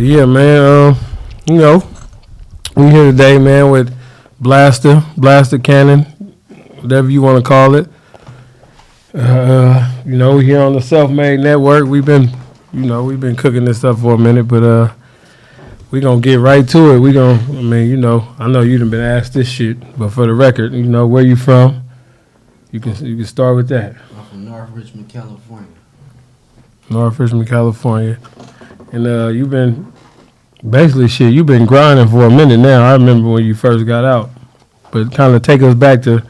Yeah, man. You know, we here today, man, with Blasta Cannon, whatever you want to call it. We here on the SelfMade Network. We've been cooking this up for a minute, but we gonna get right to it. I know you done been asked this shit, but for the record, where you from? You can start with that. I'm from North Richmond, California. North Richmond, California, and you've been grinding for a minute now. I remember when you first got out, but kind of take us back to.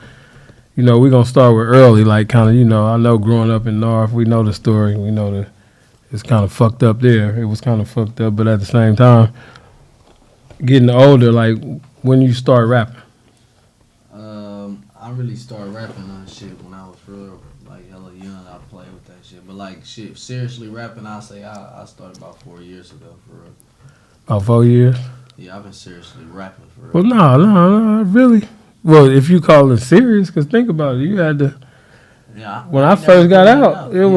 We're going to start with early, like I know growing up in North, we know the story. We know that it's kind of fucked up there. It was kind of fucked up, but at the same time, getting older, like when you start rapping? I really started rapping on shit when I was real, like hella young. I played with that shit. But like shit, seriously rapping, I say I started about 4 years ago, for real. About 4 years? Yeah, I've been seriously rapping for real. Well, no, really. Well, if you call it serious, because think about it, you had to. Yeah. When I first got out, that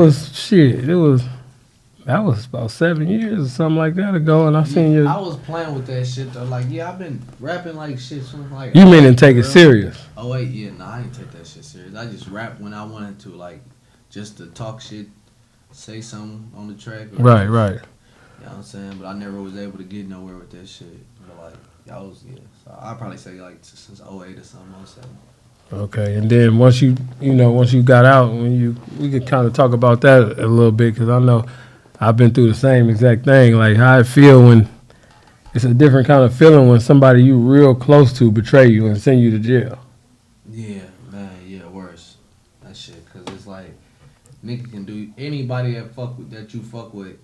was about 7 years or something like that ago, and I seen you. I was playing with that shit though. Like, yeah, I've been rapping like shit since like. You mean to take it serious? Oh wait, yeah, I ain't take that shit serious. I just rap when I wanted to, like, just to talk shit, say something on the track. Right. You know what I'm saying? But I never was able to get nowhere with that shit. But like, so I'd probably say like since 08 or something, 07. Okay, and then once you got out, we could kind of talk about that a little bit, because I know I've been through the same exact thing. Like how I feel when it's a different kind of feeling when somebody you real close to betray you and send you to jail. Yeah, man, yeah, worse. That shit, cause it's like nigga can do anybody that you fuck with.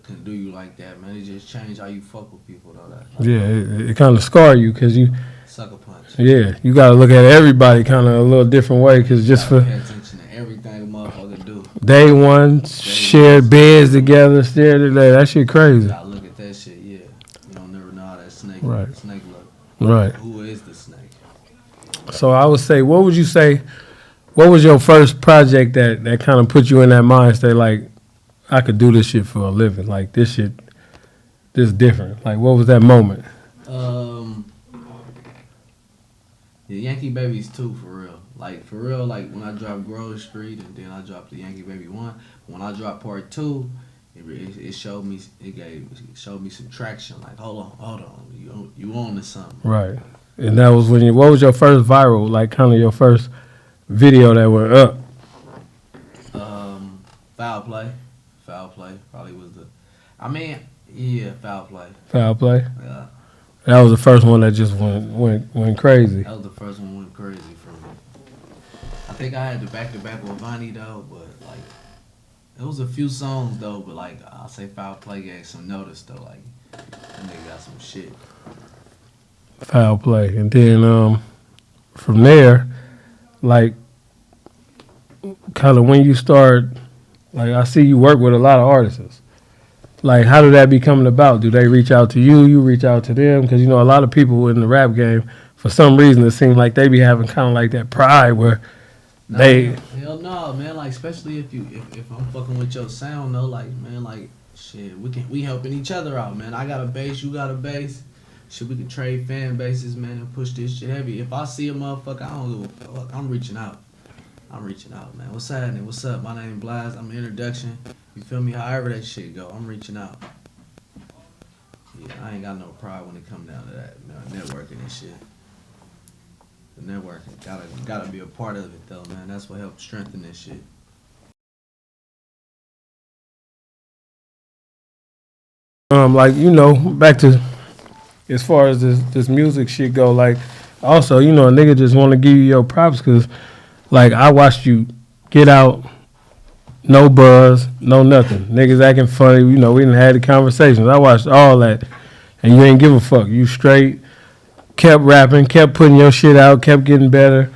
Can do you like that, man. It just changed how you fuck with people, though. That yeah, it kind of scar you, because you sucker punch. Yeah, you got to look at everybody kind of a little different way, because just for pay attention to everything a motherfucker do. Day one, shared beds together, stared at that. That shit crazy. You gotta look at that shit. Yeah, you don't never know how that snake look. Right. Who is the snake? So I would say, what was your first project that kind of put you in that mind state, like, I could do this shit for a living. Like, this different. Like, what was that moment? The Yankee Babies 2, for real. Like, for real, like, when I dropped Grove Street and then I dropped the Yankee Baby 1, when I dropped part 2, it showed me some traction. Like, hold on, you on to something. Right. And that was what was your first viral, like, kind of your first video that went up? Foul Play probably was Foul Play. Foul Play? Yeah. That was the first one that just went crazy. That was the first one went crazy for me. I think I had the back-to-back with Vonnie, though, but, like, it was a few songs, though, but, like, I'll say Foul Play gave some notice, though. Like, that nigga got some shit. Foul Play. And then from there, like, kind of when you start... Like, I see you work with a lot of artists. Like, how did that be coming about? Do they reach out to you? You reach out to them? Because, a lot of people in the rap game, for some reason, it seems like they be having kind of like that pride where Hell no, man. Like, especially if I'm fucking with your sound, though. Like, man, like, shit, we helping each other out, man. I got a bass, you got a bass. Shit, we can trade fan bases, man, and push this shit heavy. If I see a motherfucker, I don't give a fuck. I'm reaching out, man. What's happening? What's up? My name Blast. I'm an introduction. You feel me? However that shit go, I'm reaching out. Yeah, I ain't got no pride when it come down to that, networking and shit. The networking gotta be a part of it, though, man. That's what helps strengthen this shit. Back to as far as this music shit go, like, also, a nigga just want to give you your props, because like, I watched you get out, no buzz, no nothing. Niggas acting funny, we done had the conversations. I watched all that, and you ain't give a fuck. You straight kept rapping, kept putting your shit out, kept getting better,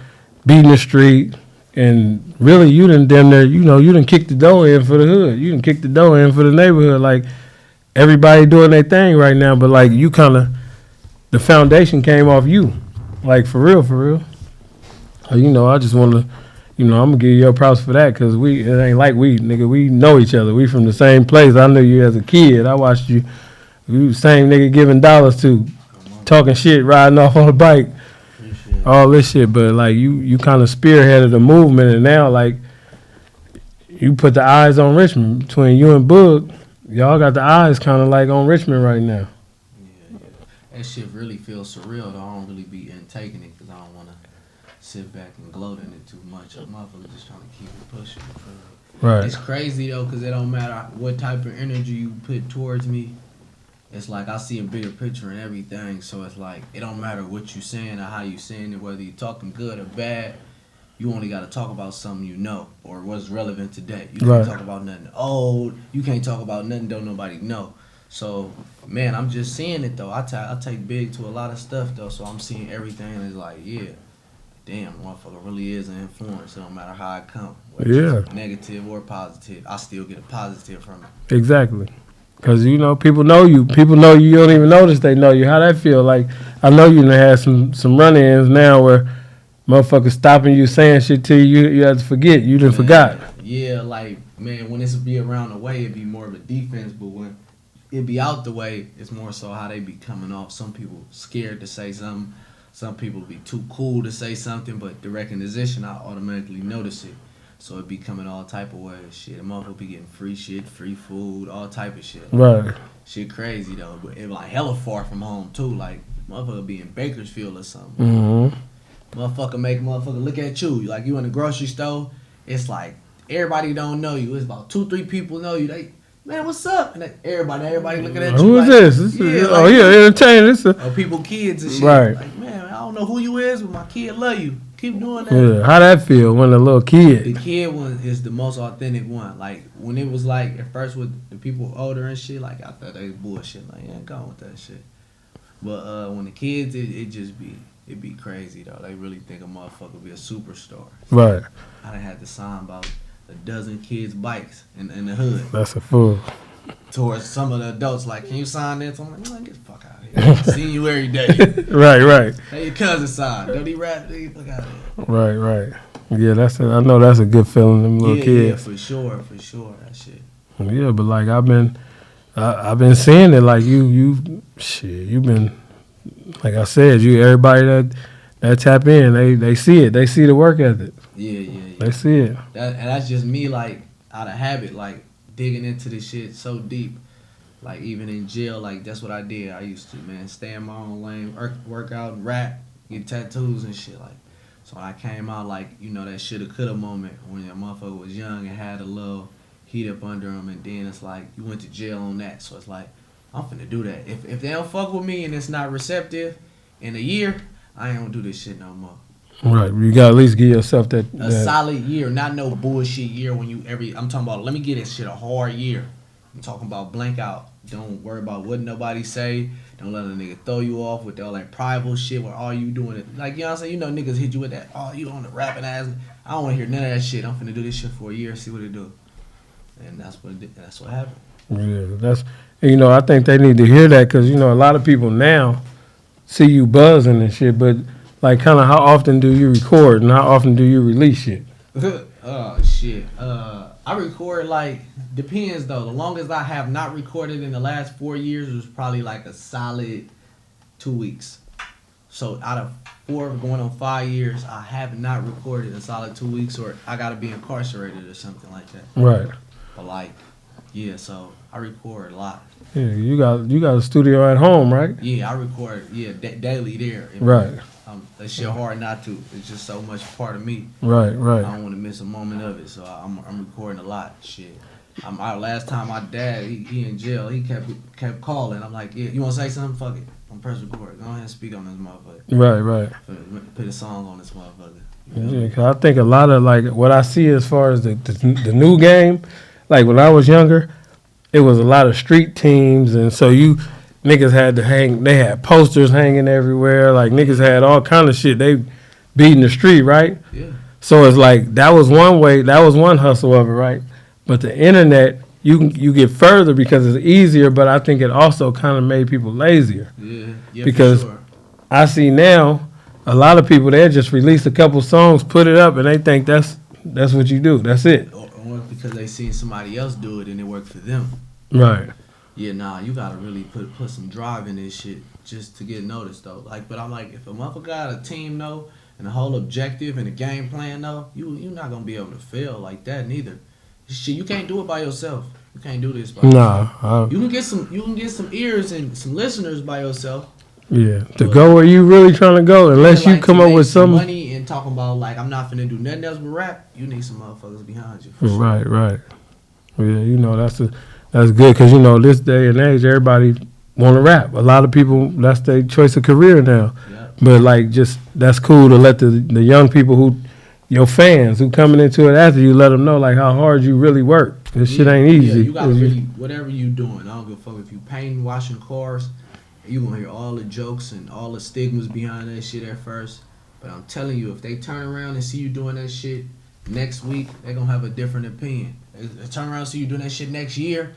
beating the street, and really, you done damn near, you done kicked the door in for the hood. You done kicked the door in for the neighborhood. Like, everybody doing their thing right now, but like, you kind of, the foundation came off you. Like, for real. I just want to, I'm going to give you your props for that, because it ain't like we know each other. We from the same place. I knew you as a kid. I watched you You same nigga giving dollars to, talking shit, riding off on a bike, all this shit. But like you kind of spearheaded the movement, and now like you put the eyes on Richmond between you and Boog. Y'all got the eyes kind of like on Richmond right now. Yeah. That shit really feels surreal, though. I don't really be taking it because I don't want to sit back and gloat in it too much. I'm just trying to keep it pushing. Right. It's crazy, though, because it don't matter what type of energy you put towards me. It's like I see a bigger picture and everything, so it's like it don't matter what you saying or how you saying it, whether you talking good or bad. You only got to talk about something you know or what's relevant today. You can't talk about nothing old. You can't talk about nothing don't nobody know. So, man, I'm just seeing it, though. I take big to a lot of stuff, though, so I'm seeing everything and it's like, yeah, damn, motherfucker really is an influence. It don't matter how it come. Whether it's negative or positive, I still get a positive from it. Exactly. Because, you know, people know you. People know you don't even notice they know you. How that feel? Like, I know you done had some run-ins now where motherfuckers stopping you, saying shit to you. You have to forget. You done forgot. Yeah, like, man, when it's be around the way, it'd be more of a defense. But when it be out the way, it's more so how they be coming off. Some people scared to say something. Some people be too cool to say something. But the recognition, I automatically notice it. So it be coming all type of ways. Shit, a motherfucker be getting free shit, free food, all type of shit. Right. Shit crazy, though. But it like hella far from home, too. Like, motherfucker be in Bakersfield or something. Mm-hmm. Motherfucker make motherfucker look at you. Like, you in the grocery store, it's like, everybody don't know you. It's about 2-3 people know you. They, man, what's up? And everybody looking at you. Who is like, this? Entertaining. Or people, kids and shit. Right. Like, man, I don't know who you is, but my kid love you. Keep doing that. Yeah, how that feel when a little kid? The kid one is the most authentic one. Like, when it was like, at first with the people older and shit, like, I thought they was bullshit. Like, yeah, ain't going with that shit. But when the kids, it be crazy, though. They really think a motherfucker be a superstar. Right. I done had to sign about a dozen kids' bikes in the hood. That's a fool. Towards some of the adults, like, can you sign this? I'm like, man, get the fuck out of here. I'm seeing you every day. Right. Hey, your cousin signed. Don't he rap? Get the fuck out of here. Right. Yeah, I know that's a good feeling, them little kids. Yeah, for sure, that shit. Yeah, but like I've been seeing it. Like you've been, like I said, everybody that tap in, they see it. They see the work ethic. Yeah. They see it. And that's just me, like, out of habit, like, digging into this shit so deep. Like, even in jail, like, that's what I did. I used to, man, stay in my own lane, work out, rap, get tattoos and shit. Like, so when I came out, like, you know, that shoulda, coulda moment when a motherfucker was young and had a little heat up under him, and then it's like, you went to jail on that. So it's like, I'm finna do that. If they don't fuck with me and it's not receptive in a year, I ain't gonna do this shit no more. Right, you gotta at least give yourself that solid year, not no bullshit year when I'm talking about, let me get this shit a hard year. I'm talking about blank out. Don't worry about what nobody say. Don't let a nigga throw you off with all that private shit where all you doing it. Like, you know what I'm saying? You know niggas hit you with that, oh, you on the rapping ass. I don't want to hear none of that shit. I'm finna do this shit for a year, see what it do. And that's what happened. Yeah, I think they need to hear that because, a lot of people now see you buzzing and shit, but like kind of how often do you record and how often do you release shit? Oh, shit. I record, like, depends, though. The longest I have not recorded in the last 4 years was probably, like, a solid 2 weeks. So, out of 4 going on 5 years, I have not recorded a solid 2 weeks, or I got to be incarcerated or something like that. Right. But, like, yeah, so I record a lot. Yeah, you got a studio at home, right? Yeah, I record, daily there. Right. That shit hard not to. It's just so much part of me. Right. I don't want to miss a moment of it, so I'm recording a lot. Shit. Last time my dad, he in jail. He kept calling. I'm like, yeah, you want to say something? Fuck it. I'm press record. Go ahead and speak on this motherfucker. Right. Put a song on this motherfucker. Yeah, cause I think a lot of like what I see as far as the new game, like when I was younger, it was a lot of street teams, and so niggas had to hang. They had posters hanging everywhere. Like niggas had all kind of shit. They beating the street, right? Yeah. So it's like that was one way. That was one hustle of it, right? But the internet, you get further because it's easier. But I think it also kind of made people lazier. Yeah. Because for sure. I see now a lot of people they just release a couple songs, put it up, and they think that's what you do. That's it. Or because they seen somebody else do it and it worked for them. Right. Yeah, nah, you gotta really put some drive in this shit just to get noticed though. Like, but I'm like, if a motherfucker got a team though, and a whole objective and a game plan though, you not gonna be able to fail like that neither. Shit, you can't do it by yourself. You can't do this by yourself. Nah, You can get some ears and some listeners by yourself. yeah, to go where you really trying to go, unless Like, you come to up make with some some money and talking about like I'm not finna do nothing else but rap. You need some motherfuckers behind you. For sure. Right, right. Yeah, you know that's good because you know this day and age everybody want to rap. A lot of people that's their choice of career now. Yep. But like just that's cool to let the young people who your fans who coming into it after you let them know like how hard you really work. This shit ain't easy. Yeah, you gotta really whatever you doing. I don't give a fuck if you painting, washing cars. You gonna hear all the jokes and all the stigmas behind that shit at first. But I'm telling you, if they turn around and see you doing that shit next week, they gonna have a different opinion. They turn around and see you doing that shit next year,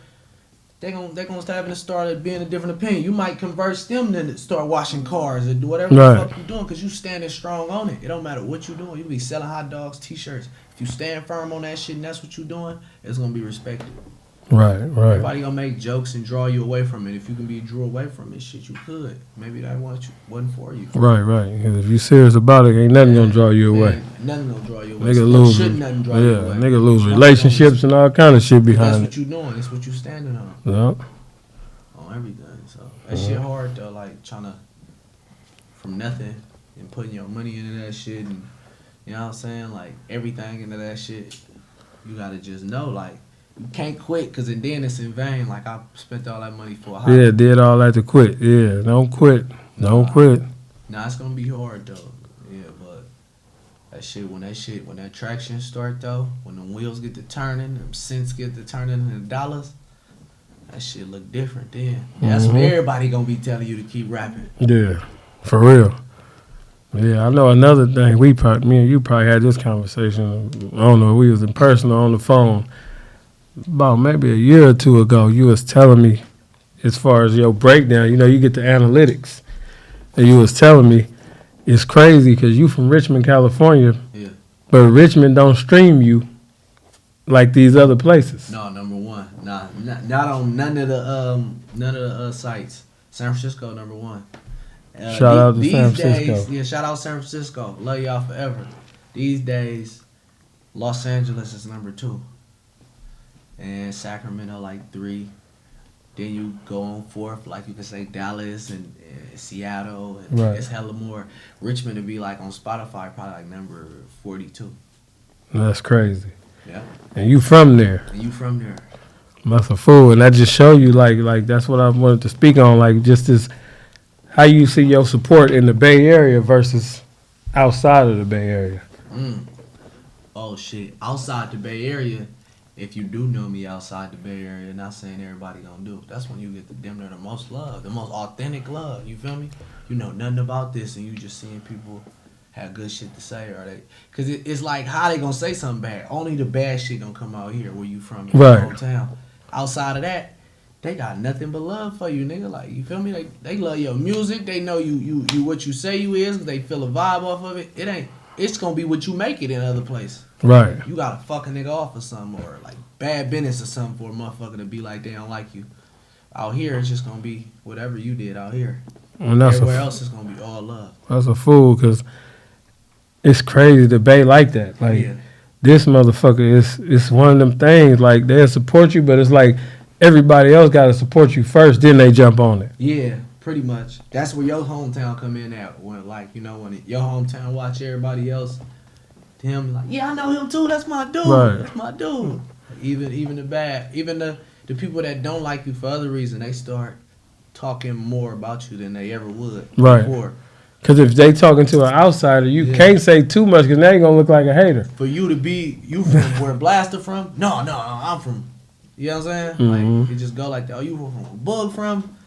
they gonna start being a different opinion. You might converse them to start washing cars or do whatever the fuck you doing because you standing strong on it. It don't matter what you doing. You be selling hot dogs, t-shirts. If you stand firm on that shit and that's what you doing, it's gonna be respected. Right, right. Everybody gonna make jokes and draw you away from it. If you can be drew away from it, shit, you could. Maybe that wasn't for you. Right, right. Because if you serious about it, ain't nothing gonna draw you away. Nothing gonna draw you away. Nigga lose, shouldn't nothing draw you away. Nigga lose relationships and all kind of shit behind it. That's what you doing. That's what you standing on. Yep. On everything. So that shit hard though. Like trying to from nothing and putting your money into that shit and you know what I'm saying, like everything into that shit. You gotta just know like. You can't quit because then it's in vain. Like I spent all that money for a hobby. Yeah, did all that to quit. Yeah, don't quit. Don't quit. Nah, it's gonna be hard though. Yeah, but when that traction start though, when the wheels get to turning, them cents get to turning into dollars, that shit look different then. That's when everybody gonna be telling you to keep rapping. Yeah, for real. Yeah, I know another thing. Me and you probably had this conversation. I don't know. We was in person or on the phone. About maybe a year or two ago, you was telling me as far as your breakdown, you know, you get the analytics. And you was telling me it's crazy because you from Richmond, California, but Richmond don't stream you like these other places. No, number one. Nah, not on none of the sites. San Francisco, number one. Shout out to San Francisco. Days, yeah, shout out San Francisco. Love y'all forever. These days, Los Angeles is number 2. And Sacramento like 3. Then you go on 4th, like you can say Dallas and Seattle, and it's hella more. Richmond would be like on Spotify, probably like number 42. That's crazy. Yeah. And you from there. That's a fool, and that just show you like that's what I wanted to speak on, like just this how you see your support in the Bay Area versus outside of the Bay Area. Oh shit, outside the Bay Area. If you do know me outside the Bay Area, not saying everybody gonna do it. That's when you get the most love, the most authentic love. You feel me? You know nothing about this, and you just seeing people have good shit to say, or they, cause it's like how they gonna say something bad. Only the bad shit gonna come out here where you from, in your hometown. Outside of that, they got nothing but love for you, nigga. Like you feel me? They love your music. They know you what you say you is. Cause they feel a vibe off of it. It's gonna be what you make it in other places. Right. You gotta fuck a nigga off or something, or like bad business or something for a motherfucker to be like they don't like you. Out here, it's just gonna be whatever you did out here. And everywhere else is gonna be all love. That's a fool, cause it's crazy to Bay like that. Like this motherfucker is one of them things. Like they'll support you, but it's like everybody else gotta support you first, then they jump on it. Yeah. Pretty much. That's where your hometown come in at. When like, you know, when your hometown watch everybody else, him like, yeah, I know him too. That's my dude. Right. That's my dude. Even the people that don't like you for other reasons, they start talking more about you than they ever would before. Because if they talking to an outsider, you can't say too much because now you're gonna look like a hater. For you to be from where Blasta from? No, I'm from. You know what I'm saying? Like it just go like that. Oh, you from Bug from?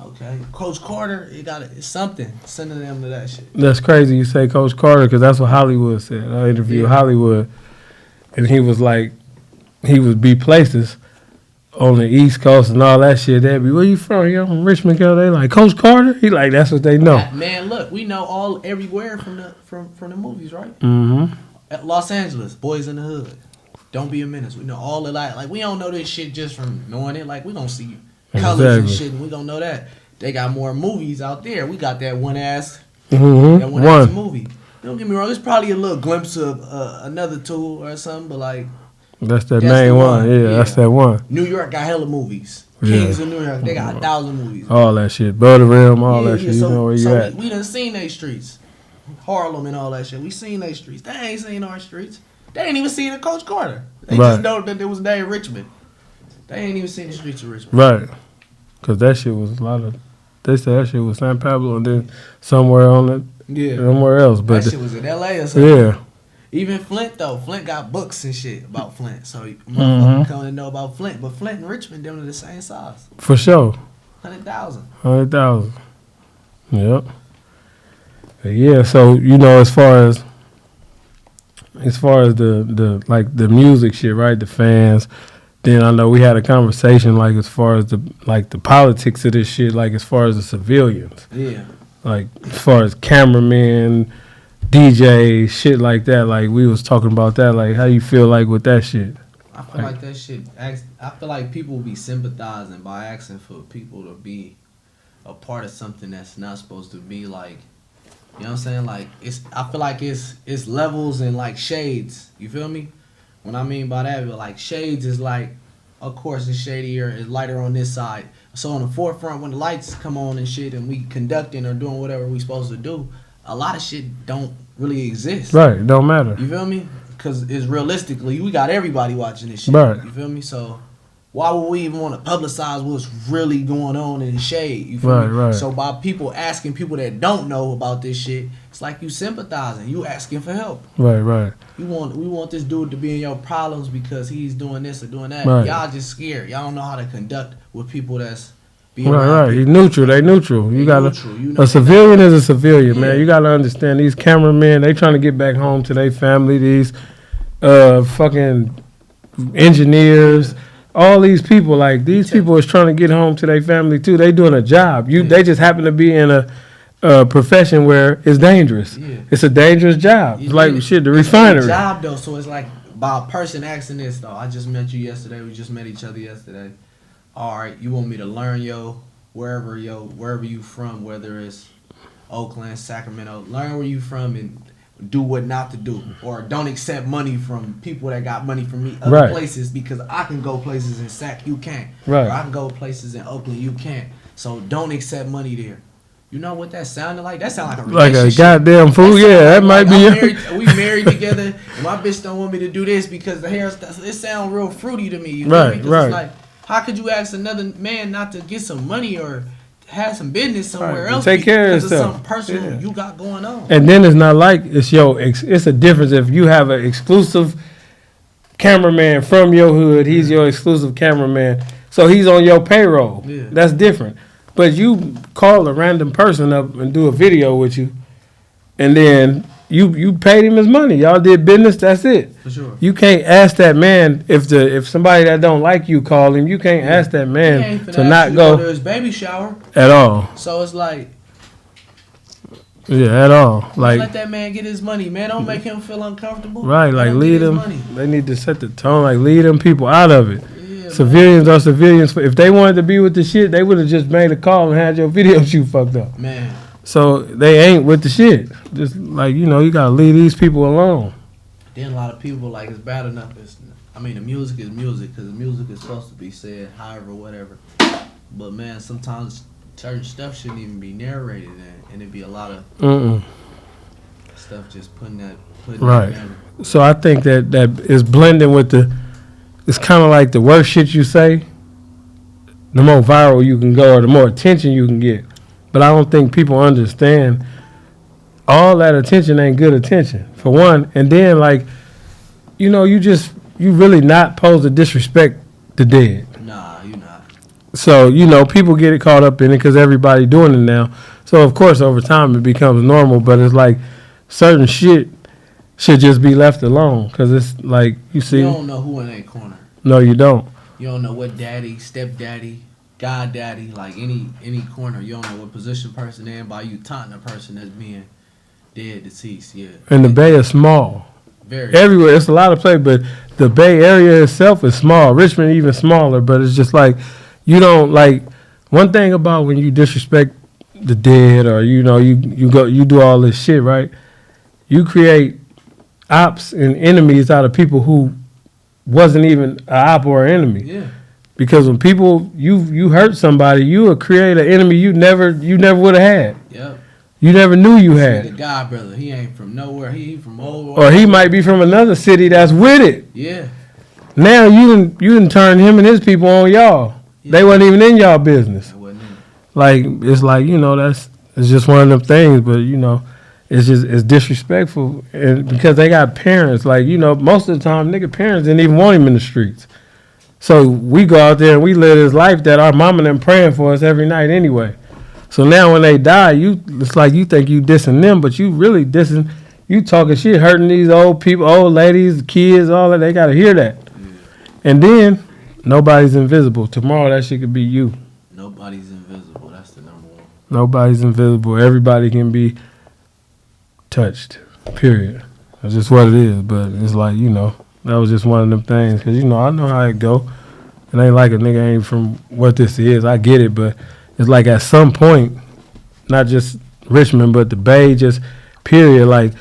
Okay, Coach Carter, it's something. Sending them to that shit. That's crazy you say Coach Carter because that's what Hollywood said. I interviewed Hollywood, and he was like, he would be places on the East Coast and all that shit. They'd be, where you from? You're from Richmond, California. They like, Coach Carter? He like, that's what they know. Man, look, we know everywhere from the movies, right? Mm-hmm. At Los Angeles, Boys in the Hood. Don't Be a Menace. We know all the like we don't know this shit just from knowing it. Like we gonna see you. colors and shit, and we gonna know that. They got more movies out there. We got that one ass movie. Don't get me wrong, it's probably a little glimpse of another two or something, but like that's that main one. Yeah, that's that one. New York got hella movies. Kings of New York, they got 1,000 movies. All that shit, Butter Rim, all that shit. So, you know where you at. We done seen they streets, Harlem and all that shit. We seen they streets. They ain't seen our streets. They ain't even seen a Coach Carter. They just know that there was Day in Richmond. They ain't even seen the streets of Richmond. Right, because that shit was a lot of. They said that shit was San Pablo and then somewhere on it. Yeah, somewhere else. But that shit was in L.A. or something. Yeah. Even Flint though, Flint got books and shit about Flint, so motherfuckers come to know about Flint. But Flint and Richmond, them are the same size. For sure. 100,000. 100,000. Yep. But yeah. So you know, as far as the like the music shit, right? The fans. Then I know we had a conversation like as far as the politics of this shit, like as far as the civilians. Yeah. Like as far as cameramen, DJs, shit like that. Like we was talking about that. Like how you feel like with that shit? I feel like that shit. I feel like people will be sympathizing by asking for people to be a part of something that's not supposed to be like. You know what I'm saying? Like I feel like it's levels and like shades. You feel me? What I mean by that, like shades is like, of course, it's shadier, it's lighter on this side. So on the forefront, when the lights come on and shit, and we conducting or doing whatever we supposed to do, a lot of shit don't really exist. Right, it don't matter. You feel me? Because it's realistically, we got everybody watching this shit. Right. You feel me? So why would we even want to publicize what's really going on in the shade? You feel me? Right. So by people asking people that don't know about this shit, it's like you sympathizing, you asking for help. Right. We want this dude to be in your problems because he's doing this or doing that. Right. Y'all just scared. Y'all don't know how to conduct with people that's being right. He's neutral. They neutral. You gotta. A civilian is a civilian, man. You gotta understand these cameramen. They trying to get back home to their family. These fucking engineers. All these people, like these people is trying to get home to their family too. They doing a job. They just happen to be in a profession where it's dangerous. Yeah. It's a dangerous job. It's like shit, the refinery. It's a job though, so it's like by a person asking this though. I just met you yesterday. We just met each other yesterday. All right, you want me to learn wherever you from, whether it's Oakland, Sacramento, learn where you from and do what not to do, or don't accept money from people that got money from me other places because I can go places in Sac, you can't. Right. Or I can go places in Oakland, you can't. So don't accept money there. You know what that sounded like? That sounded like a relationship. Like a goddamn fool. Yeah, that might be. We married together, and my bitch don't want me to do this because the hairstyle. It sounds real fruity to me. You feel me? 'Cause it's like, how could you ask another man not to get some money or have some business somewhere else? Take care of yourself. Because of something personal you got going on. And then it's not like it's a difference if you have an exclusive cameraman from your hood. He's your exclusive cameraman, so he's on your payroll. Yeah. That's different. But you call a random person up and do a video with you, and then you paid him his money. Y'all did business. That's it. For sure. You can't ask that man if somebody that don't like you call him. You can't ask that man to not go to his baby shower at all. So it's like, at all. Like let that man get his money, man. Don't make him feel uncomfortable. Right, like lead him. They need to set the tone. Like lead them people out of it. Yeah, civilians are civilians. If they wanted to be with the shit, they would have just made a call and had your video shoot fucked up. Man. So they ain't with the shit. Just like, you gotta leave these people alone. Then a lot of people like it's bad enough. The music is music because the music is supposed to be said, however, whatever. But man, sometimes certain stuff shouldn't even be narrated, and it'd be a lot of stuff just putting that in. So I think that is blending with it's kind of like the worse shit you say, the more viral you can go or the more attention you can get. But I don't think people understand all that attention ain't good attention, for one. And then, like, you really not supposed to disrespect the dead. Nah, you not. So, people get it caught up in it because everybody doing it now. So, of course, over time it becomes normal. But it's like certain shit should just be left alone because it's like, you see. You don't know who in that corner. No, you don't. You don't know what daddy, stepdaddy, goddaddy, like any corner. You don't know what position person in by you taunting a person that's being dead, deceased. Yeah. And the Bay is small. Very. Everywhere. It's a lot of places, but the Bay Area itself is small. Richmond even smaller, but it's just like, you don't like. One thing about when you disrespect the dead, or you do all this shit, right? You create ops and enemies out of people who wasn't even an op or an enemy. Yeah. Because when people you hurt somebody, you will create an enemy you never would have had. Yep. You never knew you had. The guy, brother, he ain't from nowhere. He from old. Or he might be from another city that's with it. Yeah. Now you done turn him and his people on y'all. Yeah. They wasn't even in y'all business. Like it's like it's just one of them things. But it's disrespectful, and because they got parents. Like most of the time, nigga parents didn't even want him in the streets. So we go out there and we live this life that our mama and them praying for us every night anyway. So now when they die, it's like you think you dissing them, but you really dissing, you talking shit, hurting these old people, old ladies, kids, all that. They got to hear that. Yeah. And then nobody's invisible. Tomorrow that shit could be you. Nobody's invisible. That's the number one. Nobody's invisible. Everybody can be touched, period. That's just what it is. But it's like, that was just one of them things. Because, I know how it go. It ain't like a nigga ain't from what this is. I get it, but it's like at some point, not just Richmond, but the Bay, just period. Like,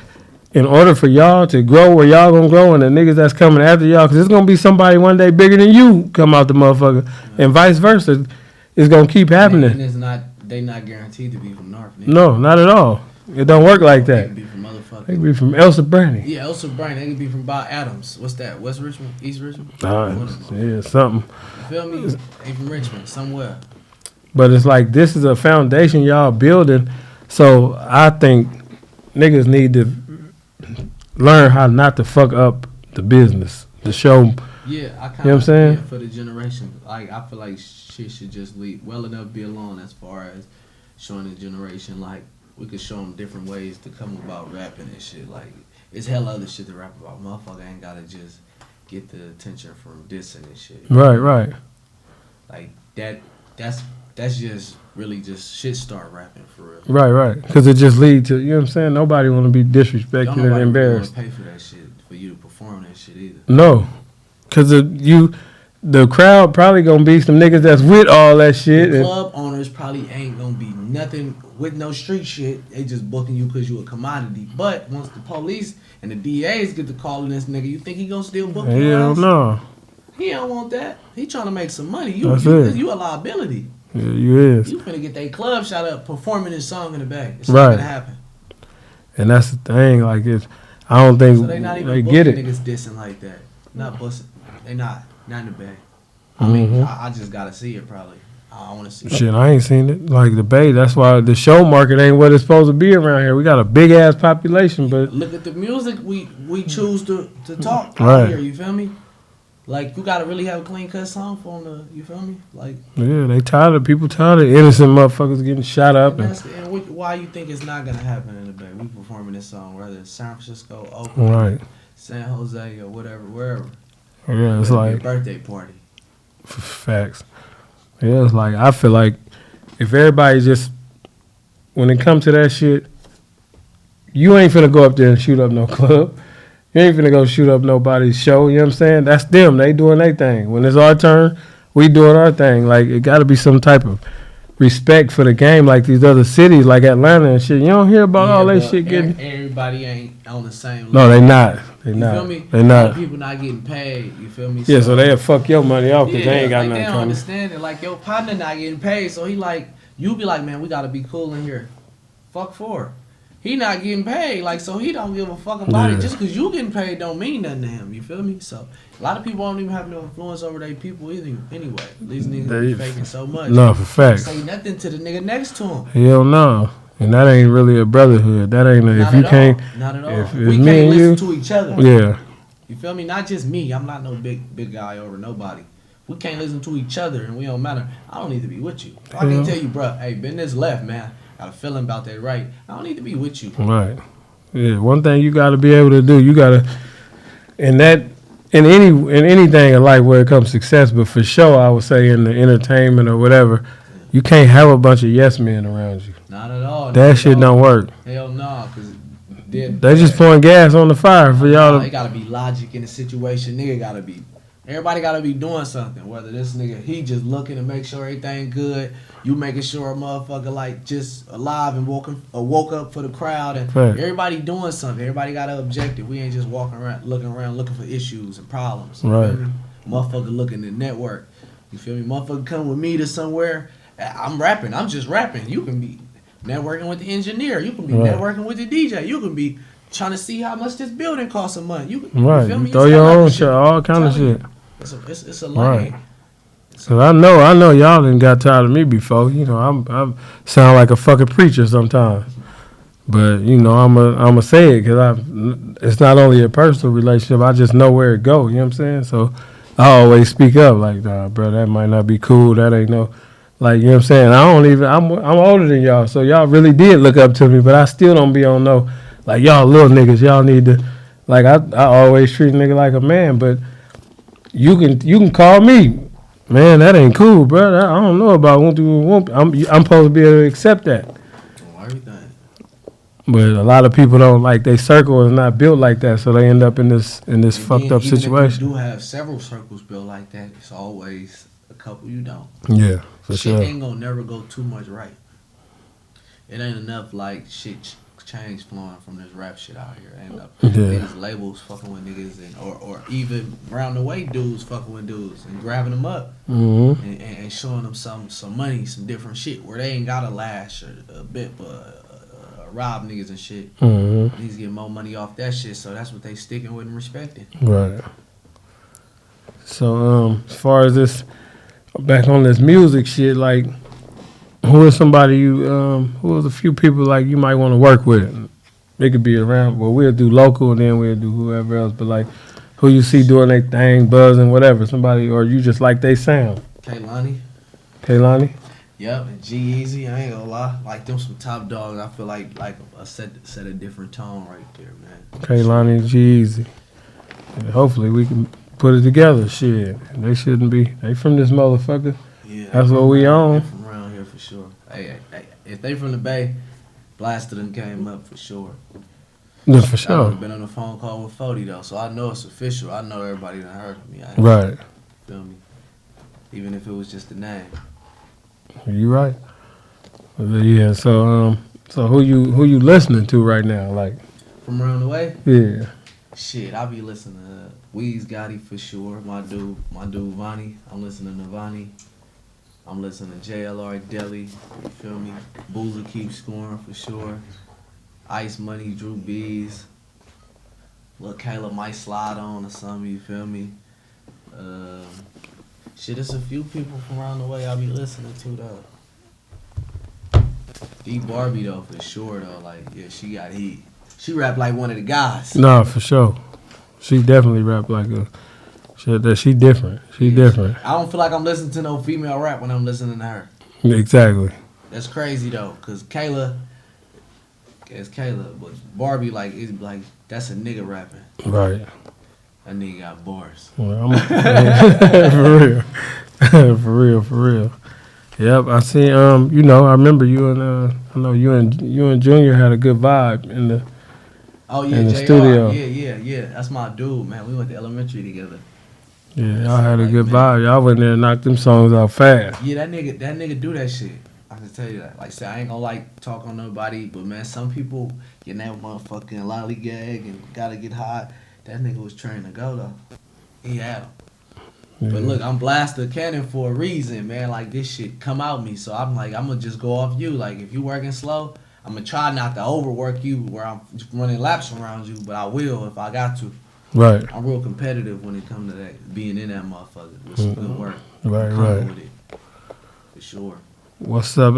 in order for y'all to grow where y'all gonna grow, and the niggas that's coming after y'all, because it's gonna be somebody one day bigger than you come out the motherfucker, and vice versa. It's gonna keep happening. And they not guaranteed to be from North. Nigga. No, not at all. It don't work like that. They can be from motherfuckers. They can be from Elsa Brandy. Yeah, Elsa Brandy. They can be from Bob Adams. What's that? West Richmond? East Richmond? Yeah, something. You feel me? They from Richmond, somewhere. But it's like this is a foundation y'all building. So I think niggas need to learn how not to fuck up the business. The show. Yeah, I kind of. You know what I'm saying? Yeah, for the generation. Like, I feel like shit should just leave well enough be alone as far as showing the generation, like, we could show them different ways to come about rapping and shit. Like, it's hella other shit to rap about. Motherfucker ain't gotta just get the attention from dissing and shit. Right. Like, that's just really just shit start rapping for real. Right. Because it just leads to, you know what I'm saying? Nobody want to be disrespected and embarrassed. Don't pay for that shit, for you to perform that shit either. No. Because the crowd probably going to be some niggas that's with all that shit. The club owners probably ain't going to be nothing with no street shit. They just booking you because you a commodity. But once the police and the DAs get to calling this nigga, you think he going to still book you? Hell no. He don't want that. He trying to make some money. You a liability. Yeah, you is. You finna get that club shot up performing this song in the back. It's not gonna happen. And that's the thing. Like, I don't think so they not even get it. Niggas dissing like that. Not busting. They not in the Bay. I mean, I just gotta see it probably. I want to see it. Shit, I ain't seen it. Like the Bay, that's why the show market ain't what it's supposed to be around here. We got a big ass population, but look at the music we choose to talk out here. You feel me? Like, you gotta really have a clean cut song for them to, you feel me? Like, yeah, people tired of innocent motherfuckers getting shot up. And why you think it's not gonna happen in the Bay? We performing this song, whether it's San Francisco, Oakland, San Jose, or whatever, wherever. Yeah, it's like a birthday party. Facts. Yeah, it's like, I feel like if everybody just, when it comes to that shit, you ain't finna go up there and shoot up no club. You ain't finna go shoot up nobody's show, you know what I'm saying? That's them. They doing their thing. When it's our turn, we doing our thing. Like, it got to be some type of respect for the game, like these other cities, like Atlanta and shit. You don't hear about all that shit getting... Everybody ain't on the same level. No, they not. They you not. Feel me? They not. People not getting paid, you feel me? Yeah, so they'll fuck your money off because they ain't got like nothing they don't coming. Understand it. Like, your partner not getting paid, so he like, you be like, man, we got to be cool in here. Fuck for it. He not getting paid, like, so he don't give a fuck about it. Just because you getting paid don't mean nothing to him, you feel me? So a lot of people don't even have no influence over their people either. Anyway, these niggas be faking so much. No, for facts. Say nothing to the nigga next to him. Hell no. And that ain't really a brotherhood. That ain't if you can't. Not at all. If we can't listen to each other. Yeah. You feel me? Not just me. I'm not no big guy over nobody. We can't listen to each other, and we don't matter. I don't need to be with you. I can tell you, bro, hey, business left, man. Got a feeling about that, right? I don't need to be with you. Right. Yeah. One thing you got to be able to do, you got to, in anything in life where it comes to success, but for sure, I would say in the entertainment or whatever, you can't have a bunch of yes men around you. Not at all. That shit don't work. Hell no, because they just pouring gas on the fire for y'all. It got to be logic in the situation. Nigga got to be Everybody gotta be doing something. Whether this nigga, he just looking to make sure everything good. You making sure a motherfucker like just alive and woke up for the crowd. And Right. everybody doing something. Everybody got an objective. We ain't just walking around looking for issues and problems. You Right. feel me? Motherfucker looking to network. You feel me? Motherfucker come with me to somewhere. I'm rapping. I'm just rapping. You can be networking with the engineer. You can be Right. networking with the DJ. You can be trying to see how much this building costs a month. You Right. feel You me? throw It's your all own that shit, all kind of Telling you. shit. It's a Right. lane. Cause I know y'all done got tired of me before. You know, I'm sound like a fucking preacher sometimes. But you know, I'ma say it because it's not only a personal relationship. I just know where it go. You know what I'm saying? So I always speak up like, nah, bro, that might not be cool. That ain't no, like, you know what I'm saying? I'm older than y'all, so y'all really did look up to me, but I still don't be on no, like, y'all little niggas. Y'all need to, like, I always treat a nigga like a man, but you can call me. Man, that ain't cool, bro. I don't know about won't do won't. I'm supposed to be able to accept that. Everything. But a lot of people don't, like, their circle is not built like that, so they end up in this fucked up Even situation. if you do have several circles built like that, it's always a couple you don't. Yeah, for Shit sure. ain't gonna never go too much right. It ain't enough like shit change flowing from this rap shit out here. Ain't enough niggas labels fucking with niggas and or even around the way dudes fucking with dudes and grabbing them up Mm-hmm. and showing them some money, some different shit where they ain't gotta lash or a bit but rob niggas and shit. Mm-hmm. Niggas get more money off that shit, so that's what they sticking with and respecting. Right. So as far as this, back on this music shit, like, who is somebody who is a few people like you might want to work with? It could be around. Well, we'll do local and then we'll do whoever else. But like, who you see doing their thing, buzzing, whatever. Somebody, or you just like they sound. Kaylani. Yep, and G-Eazy, I ain't gonna lie. Like them some top dogs, I feel like a set a different tone right there, man. Kaylani, G-Eazy. And hopefully we can put it together. Shit, they shouldn't be. They from this motherfucker. Yeah, That's what we on. They from around here for sure. Hey, if they from the Bay, Blasta done came up for sure. Yeah, for I sure. would've been on the phone call with 40 though, so I know it's official. I know everybody done heard of me. Right. Feel me? Even if it was just a name. You right. Yeah. So who you listening to right now? Like, From around the way? yeah. Shit, I be listening to Weez Gotti for sure. My dude Vonnie. I'm listening to Vonnie. I'm listening to JLR Deli. You feel me? Boozer keeps scoring for sure. Ice Money, Drew B's. Lil' Kayla might slide on or something. You feel me? Shit, there's a few people from around the way I be listening to though. D Barbie though for sure though. Like yeah, she got heat. She rap like one of the guys. Nah, for sure. She definitely rap like a. She different. She different. I don't feel like I'm listening to no female rap when I'm listening to her. Exactly. That's crazy though, cause Kayla, but Barbie like is like that's a nigga rapping. Right. That nigga got bars. Well, for real. Yep, I see. You know, I remember you and I know you and Junior had a good vibe in the. Oh yeah, in the JR. studio. Yeah. That's my dude, man. We went to elementary together. Yeah, y'all had a good vibe. Y'all went there and knocked them songs out fast. Yeah, that nigga do that shit. I can tell you that. Like, say I ain't gonna like talk on nobody, but man, some people getting that motherfucking lollygag and gotta get hot. That nigga was trained to go though. He had him. Yeah. But look, I'm Blasta Cannon for a reason, man. Like this shit come out me, so I'm like, I'm gonna just go off you. Like if you working slow, I'm gonna try not to overwork you where I'm just running laps around you, but I will if I got to. Right. I'm real competitive when it comes to that, being in that motherfucker with some good work. Right. With it, for sure. What's up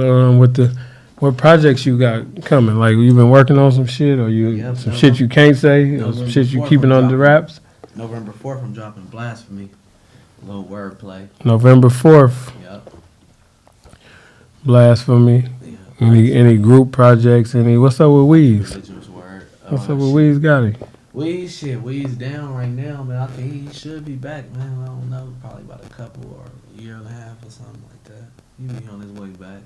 what projects you got coming? Like you been working on some shit, or some shit you can't say, or some shit you keeping under the wraps? November 4th, I'm dropping Blasphemy. A little wordplay. November 4th. Yep. Blasphemy. Yeah. Any group projects? What's up with Weez? Religious word. What's up with Weez Gotti? Weez down right now, man. I think he should be back, man. I don't know, probably about a couple or a year and a half or something like that. He be on his way back.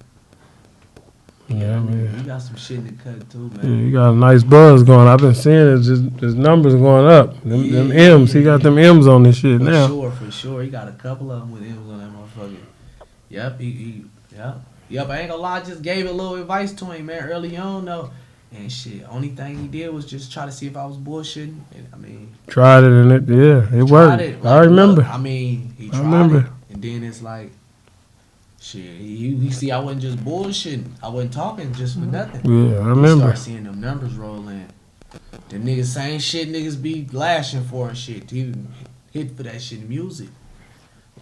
Yeah, man. You got some shit in the cut too, Yeah, man. you got a nice buzz going. I've been seeing it. Just his numbers going up. Them M's. He got them M's on this shit now. For sure. He got a couple of them with M's on that motherfucker. Yep, Yep, I ain't gonna lie, I just gave a little advice to him, man, early on, though. And shit, only thing he did was just try to see if I was bullshitting. And, I mean... Tried it, and it worked. Like, I remember. Look, I mean, he tried it. And then it's like, shit, he see I wasn't just bullshitting. I wasn't talking just for nothing. Yeah, I remember. Start seeing them numbers roll in. The niggas same shit niggas be lashing for and shit. He hit for that shit in music.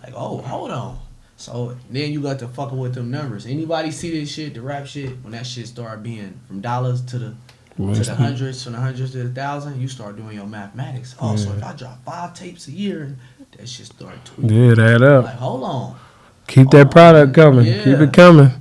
Like, oh, hold on. So then you got to fucking with them numbers. Anybody see this shit, the rap shit, when that shit start being from dollars to the hundreds, from the hundreds to the thousand, you start doing your mathematics. Oh, so if I drop 5 tapes a year, and that shit start tweaking. Yeah, that add up. Like, hold on. Keep that product coming. Yeah. Keep it coming.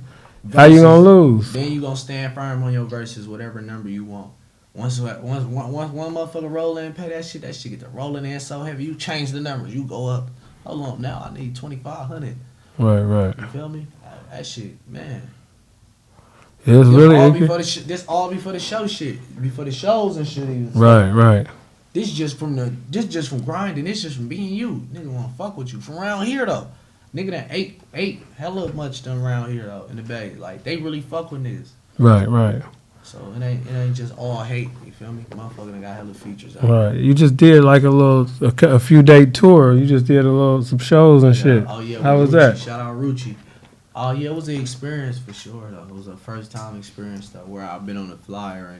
Versus, how you gonna lose? Then you gonna stand firm on your verses, whatever number you want. Once one motherfucker roll in and pay that shit get to rolling in so heavy. You change the numbers, you go up. Hold on, now I need 2,500. Right. You feel me? That shit, man. It's really this all before the show shit, before the shows and shit. Even. Right. This just from grinding. This just from being you. Nigga wanna fuck with you from around here though. Nigga that ate hella much done around here though in the Bay. Like they really fuck with niggas. Right. So it ain't just all hate. You feel me? Motherfucker done got hella features out. Right. You just did like a few day tour. You just did some shows and shit. Oh yeah. How was Rucci. that? Shout out Rucci. Oh yeah, it was an experience for sure though. It was a first time experience though, where I've been on the flyer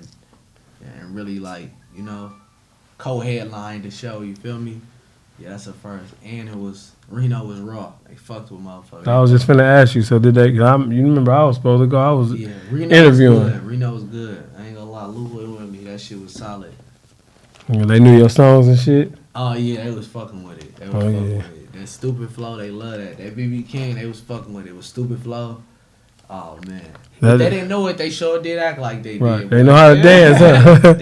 and really like co-headlined the show. You feel me? Yeah, that's a first. And Reno was raw. They fucked with motherfuckers. I was just finna ask you. So did they? You remember I was supposed to go. I was interviewing. Reno was good. I ain't gonna lie. Lou with me. That shit was solid. Yeah, they knew your songs and shit. Oh yeah, they was fucking with it. They was fucking with it. That stupid flow, they love that. That BB King, they was fucking with it. It was stupid flow. Oh man. They didn't know it. They sure did act like they did. They know how to dance, huh?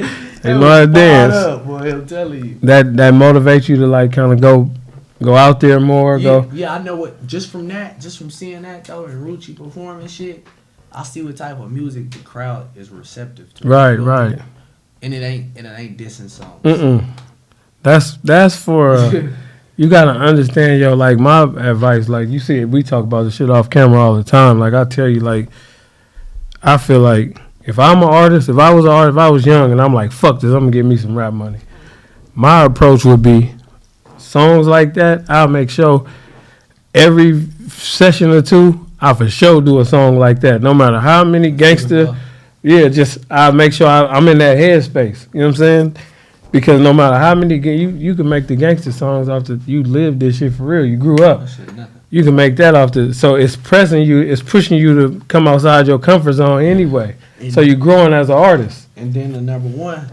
They know how to dance. Up, boy, I'm telling you. That motivates you to like kind of go out there more. Yeah, I know what. Just from seeing that though, and Rucci performing shit, I see what type of music the crowd is receptive to. Right. And it ain't dissing songs. That's for. You gotta understand, like my advice, like you see, we talk about this shit off camera all the time. Like I tell you, like I feel like if I'm an artist, if I was young and I'm like, fuck this, I'm gonna get me some rap money. My approach would be songs like that. I'll make sure every session or two, I for sure do a song like that. No matter how many gangster, I'll make sure I'm in that headspace. You know what I'm saying? Because no matter how many, you can make the gangster songs off you lived this shit for real. You grew up. You can make that off so it's pressing you, it's pushing you to come outside your comfort zone anyway. So you're growing as an artist. And then the number one,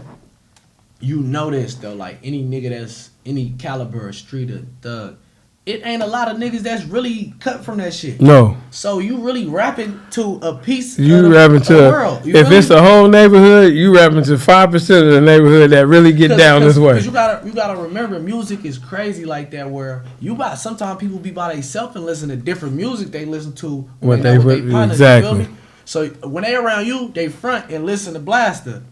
you know this though, like any nigga that's any caliber, street or thug, it ain't a lot of niggas that's really cut from that shit. No. So you really rapping to a piece you of the world. If it's a whole neighborhood, you rapping to 5% of the neighborhood that really get down this way. Because you gotta remember, music is crazy like that. Where sometimes people be by themselves and listen to different music they listen to when they partners. Exactly. You feel me? So when they around you, they front and listen to Blasta.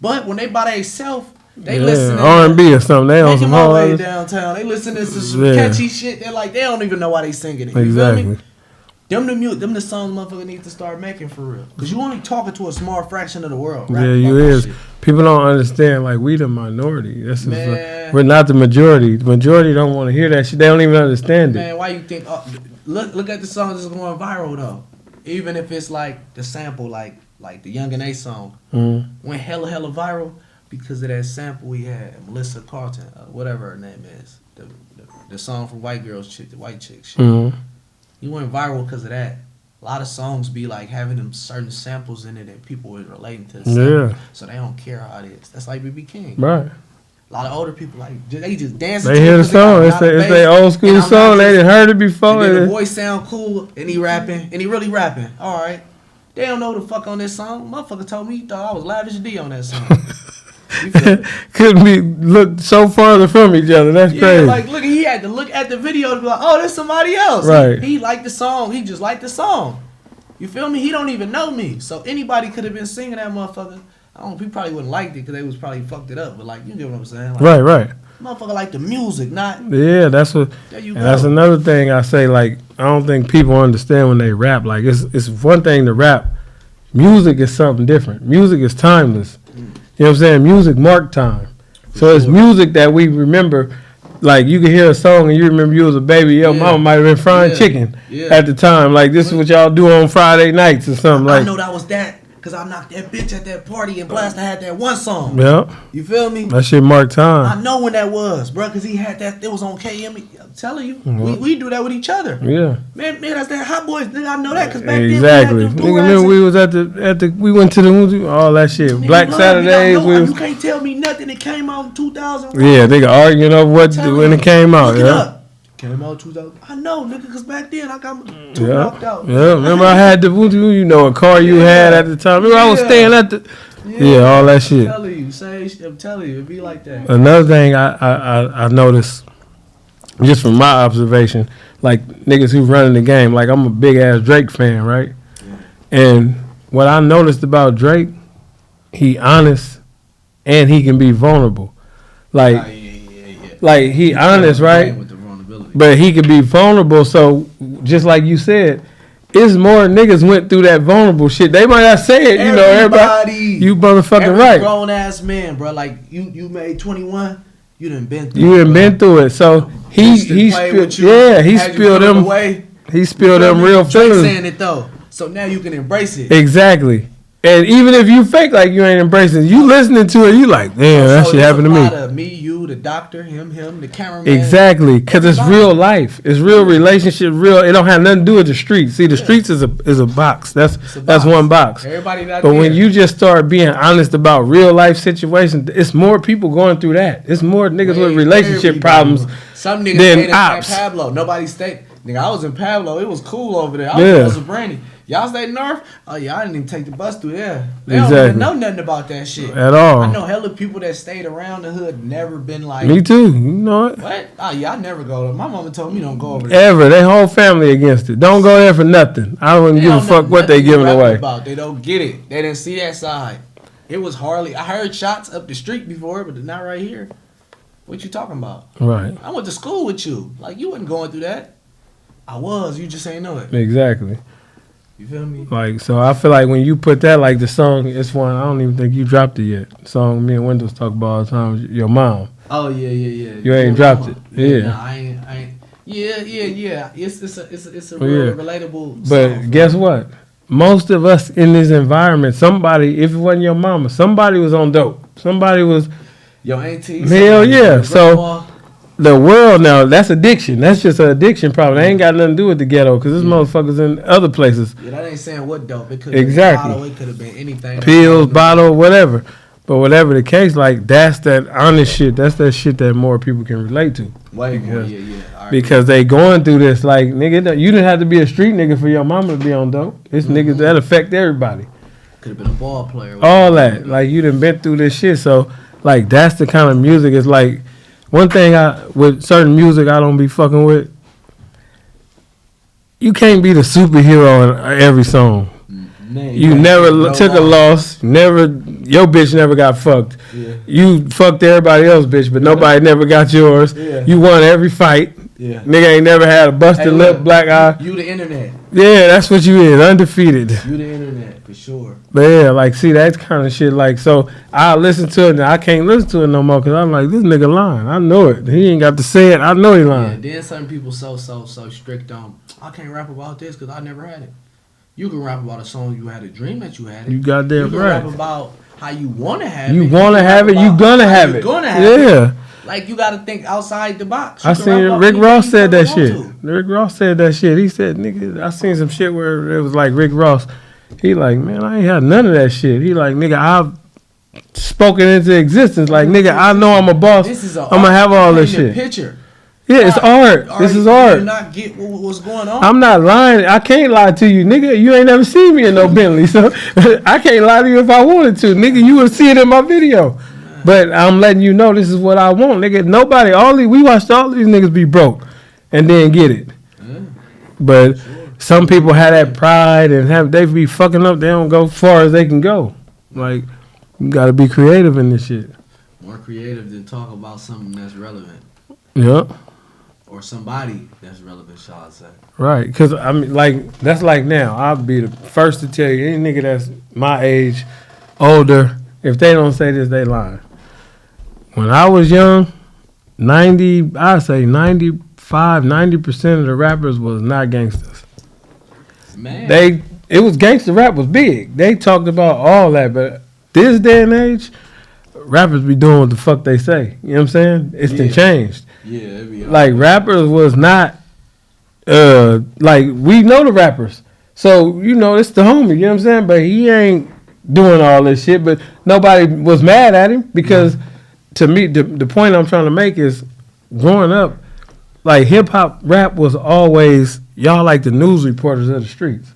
But when they by themselves, they listen to R&B or something. They on some whole way downtown. They listen to some catchy shit. They're like, they don't even know why they singing it. You feel me? Them the songs motherfucker need to start making for real. Cause you only talking to a small fraction of the world. Yeah, you is. Shit. People don't understand. Like we the minority. We're not the majority. The majority don't want to hear that shit. They don't even understand it. Man, why you think? Look at the songs that's going viral though. Even if it's like the sample, like the Young and A song, went hella viral. Because of that sample we had, Melissa Carlton, whatever her name is, the song from White Girls Chick, the white chick shit. He went viral because of that. A lot of songs be like having them certain samples in it and people is relating to the sample, so they don't care how it is. That's like BB King. Right. A lot of older people they just dance. They hear the song. It's their old school song. They didn't heard it before. And then the voice sound cool and he rapping and he really rapping. All right. They don't know the fuck on this song. Motherfucker told me he thought I was Lavish D on that song. Couldn't be look so farther from each other. That's crazy. Like look, he had to look at the video to be like, oh, that's somebody else. Right. He liked the song. He just liked the song. You feel me? He don't even know me. So anybody could have been singing that motherfucker. He probably wouldn't liked it because they was probably fucked it up. But like, you get what I'm saying? Like, Right. Motherfucker like the music, not. Yeah, that's what. There you and go. that's another thing I say. Like, I don't think people understand when they rap. Like, it's one thing to rap. Music is something different. Music is timeless. You know what I'm saying? Music mark time. So it's music that we remember. Like, you can hear a song and you remember you was a baby. Your mama might have been frying chicken at the time. Like, this is what y'all do on Friday nights or something. Like, I know that was that. Because I knocked that bitch at that party and Blasta had that one song. Yeah. You feel me? That shit marked time. I know when that was, bro, because he had that. It was on KM. I'm telling you. We do that with each other. Yeah. Man, that's that Hot Boys. Nigga, I know that because back exactly. then Nigga, remember we was at the we went to the all that shit. Nigga, Black Saturdays. You can't tell me nothing. It came out in 2000. Yeah, nigga arguing over what when it came out. Look it yeah. up. Came out 2000. I know, nigga, because back then I got two knocked out. Yeah, remember I had the you know a car you had at the time. Remember I was staying at the all that shit. I'm telling you, it be like that. Another thing I noticed just from my observation, like niggas who running the game, like I'm a big ass Drake fan, right? Yeah. And what I noticed about Drake, he honest and he can be vulnerable. Like like he honest, right? But he could be vulnerable, so just like you said, it's more niggas went through that vulnerable shit. They might not say it, you know, everybody. You motherfucking right. Grown ass man, bro. Like you made 21. You done been through. You done been through it. So he spilled. Yeah, he spilled them. He spilled them real feelings. Saying it though, so now you can embrace it. Exactly. And even if you fake like you ain't embracing, you listening to it, you like, damn, that shit happened to me. Me, you, the doctor, him, the cameraman. Exactly, because it's real life. It's real relationship. Real. It don't have nothing to do with the streets. See, the streets is a box. That's one box. Everybody not But there. when you just start being honest about real life situations, it's more people going through that. It's more niggas with relationship problems. Some niggas than stayed in ops. Pablo. Nobody stayed. Nigga, I was in Pablo. It was cool over there. I was in Brandy. Y'all stayed north? Oh yeah, I didn't even take the bus through there. They don't even know nothing about that shit at all. I know hella people that stayed around the hood never been like. Me too. You know it. What? Oh yeah, I never go there. My mama told me don't go over there. Ever. Their whole family against it. Don't go there for nothing. I wouldn't give a fuck what they giving away. They don't get it. They didn't see that side. It was hardly. I heard shots up the street before, but not right here. What you talking about? Right. I went to school with you. Like you wasn't going through that. I was. You just ain't know it. Exactly. You feel me? Like, so I feel like when you put that, like the song, it's one, I don't even think you dropped it yet. The song me and Windows talk about all the time, Your Mom. Oh, yeah. You ain't dropped it. Yeah. Nah, I ain't. Yeah. It's a real relatable But song. Guess what? Most of us in this environment, somebody, if it wasn't your mama, somebody was on dope. Somebody was. Your auntie. Hell yeah. So. The world now, that's addiction. That's just an addiction problem. It ain't got nothing to do with the ghetto because this motherfuckers in other places. Yeah, that ain't saying what dope. It could have been bottle, it could have been anything. Pills, bottle, whatever. But whatever the case, like that's that honest shit. That's that shit that more people can relate to. Way more, yeah. Right. Because they going through this. Like, nigga, you didn't have to be a street nigga for your mama to be on dope. It's niggas that affect everybody. Could have been a ball player. All that. Like, you done been through this shit. So, like, that's the kind of music. It's like, one thing with certain music I don't be fucking with, you can't be the superhero in every song. Man, you never took a loss. Your bitch never got fucked. Yeah. You fucked everybody else, bitch, but nobody never got yours. Yeah. You won every fight. Yeah. Nigga ain't never had a busted lip, black eye. You the internet. Yeah, that's what you is, undefeated. You the internet, for sure. But yeah, like, see, that kind of shit, like, so I listen to it, and I can't listen to it no more, because I'm like, this nigga lying. I know it. He ain't got to say it. I know he lying. Yeah, then some people so strict on, I can't rap about this, because I never had it. You can rap about a song you had a dream that you had it. You goddamn right. You can rap about how you want to have it. You want to have it, you gonna have it. Yeah. Like, you got to think outside the box. I seen Rick Ross said that shit. Rick Ross said that shit. He said, nigga, I seen some shit where it was like Rick Ross. He like, man, I ain't had none of that shit. He like, nigga, I've spoken into existence. Like, nigga, I know I'm a boss. I'm going to have all this shit. Picture. Yeah, it's art. This is art. You not get what's going on? I'm not lying. I can't lie to you, nigga. You ain't never seen me in no Bentley, so I can't lie to you if I wanted to, nigga. You would see it in my video. But I'm letting you know this is what I want, nigga. We watched all these niggas be broke and then get it. Yeah. But some people have that pride and they be fucking up. They don't go far as they can go. Like, you got to be creative in this shit. More creative than talk about something that's relevant. Yep. Or somebody that's relevant, shall I say. Right, because I mean, like, that's like now. I'll be the first to tell you, any nigga that's my age, older, if they don't say this, they lying. When I was young, I'd say 90% of the rappers was not gangsters. Man. It was gangster rap was big. They talked about all that, but this day and age, rappers be doing what the fuck they say. You know what I'm saying? It's been changed. Yeah, it be like rappers was not like we know the rappers. So, you know, it's the homie, you know what I'm saying? But he ain't doing all this shit, but nobody was mad at him because to me the point I'm trying to make is growing up, like hip hop rap was always y'all like the news reporters of the streets.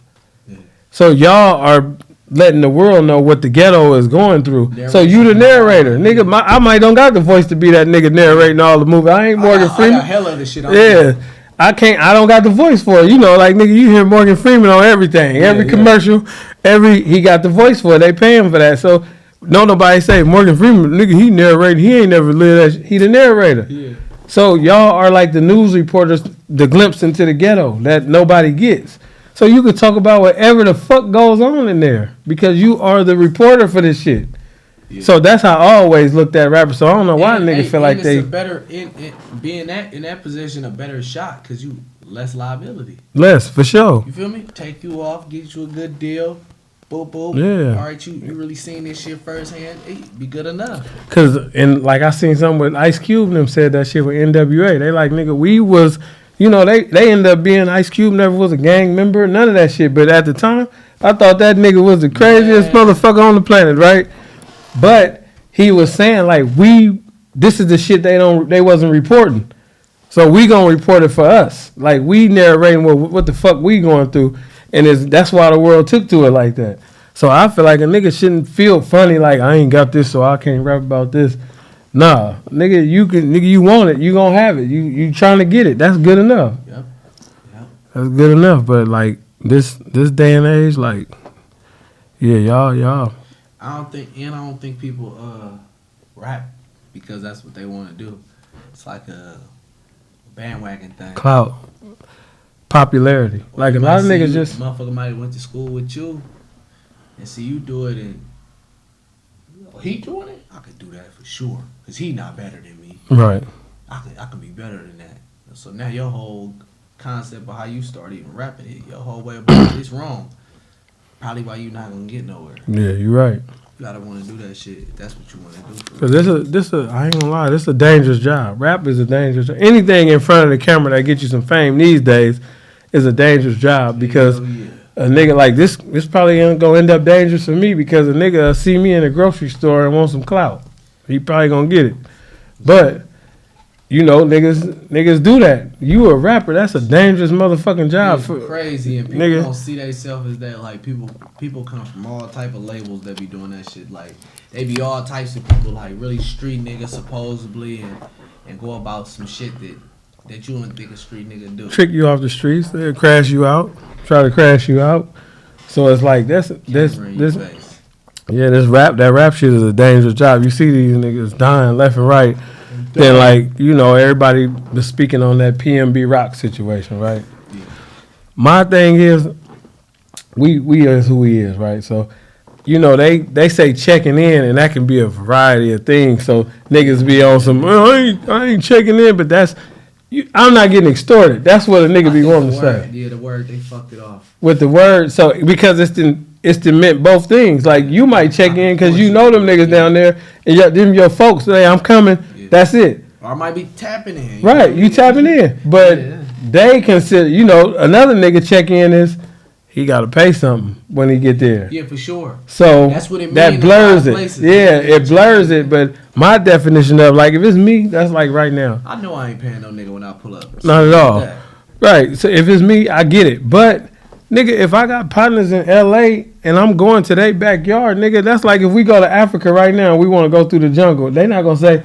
Yeah. So y'all are letting the world know what the ghetto is going through. So you the narrator. Nigga, I might don't got the voice to be that nigga narrating all the movies. I ain't Morgan Freeman. I got hell of this shit. I don't got the voice for it. You know, like nigga, you hear Morgan Freeman on everything. Every commercial, he got the voice for it. They pay him for that. So nobody say Morgan Freeman, nigga, he narrated. He ain't never lived that. He the narrator. Yeah. So y'all are like the news reporters, the glimpse into the ghetto that nobody gets. So you could talk about whatever the fuck goes on in there because you are the reporter for this shit. Yeah. So that's how I always looked at rappers. So I don't know why niggas feel like they better being in that position a better shot because you less liability. Less for sure. You feel me? Take you off, get you a good deal. Boop boop. Yeah. All right, you really seen this shit firsthand? It be good enough. Cause like I seen something with Ice Cube and them said that shit with NWA. They like nigga we was. You know, they ended up being Ice Cube never was a gang member, none of that shit. But at the time, I thought that nigga was the craziest motherfucker on the planet, right? But he was saying like this is the shit they wasn't reporting. So we gonna report it for us. Like we narrating what the fuck we going through. And that's why the world took to it like that. So I feel like a nigga shouldn't feel funny like I ain't got this so I can't rap about this. Nah, nigga, you want it, you gonna have it. You trying to get it. That's good enough. Yep. That's good enough. But like this day and age, like, yeah, y'all. I don't think people rap because that's what they want to do. It's like a bandwagon thing. Clout, popularity. Or like a lot of niggas just motherfucker might have went to school with you and see you do it and he doing it. I could do that for sure. Because he not better than me. Right. I could be better than that. So now your whole concept of how you start even rapping it, your whole way about it, it's wrong. Probably why you not going to get nowhere. Yeah, you're right. You got to want to do that shit if that's what you want to do. Because I ain't going to lie, this is a dangerous job. Rap is a dangerous job. Anything in front of the camera that gets you some fame these days is a dangerous job because a nigga like this probably ain't going to end up dangerous for me because a nigga see me in a grocery store and want some clout. He probably gonna get it. But, you know, niggas do that. You a rapper, that's a dangerous motherfucking job. It's crazy and people don't see themselves as that. Like people come from all type of labels that be doing that shit. Like they be all types of people, like really street niggas supposedly and go about some shit that you wouldn't think a street nigga do. Trick you off the streets, they'll crash you out, try to crash you out. So it's like this yeah, that rap shit is a dangerous job. You see these niggas dying left and right. Then, like, you know, everybody was speaking on that PNB Rock situation, right? Yeah. My thing is, we is who we is, right? So, you know, they say checking in, and that can be a variety of things. So, niggas be on some, I ain't checking in, but I'm not getting extorted. That's what a nigga be wanting to say. Yeah, the word, they fucked it off. With the word, so, because it's to meant both things. Like you might check in because you know them niggas down there, and them your folks say I'm coming. Yeah. That's it. Or I might be tapping in. Right, you tapping in, but they consider. You know, another nigga check in is he got to pay something when he get there. Yeah, for sure. So that's what it means. That blurs it. Yeah, it blurs it. But my definition of like if it's me, that's like right now. I know I ain't paying no nigga when I pull up. Not at all. Right. So if it's me, I get it. But nigga, if I got partners in LA and I'm going to their backyard, nigga, that's like if we go to Africa right now and we want to go through the jungle, they not gonna say,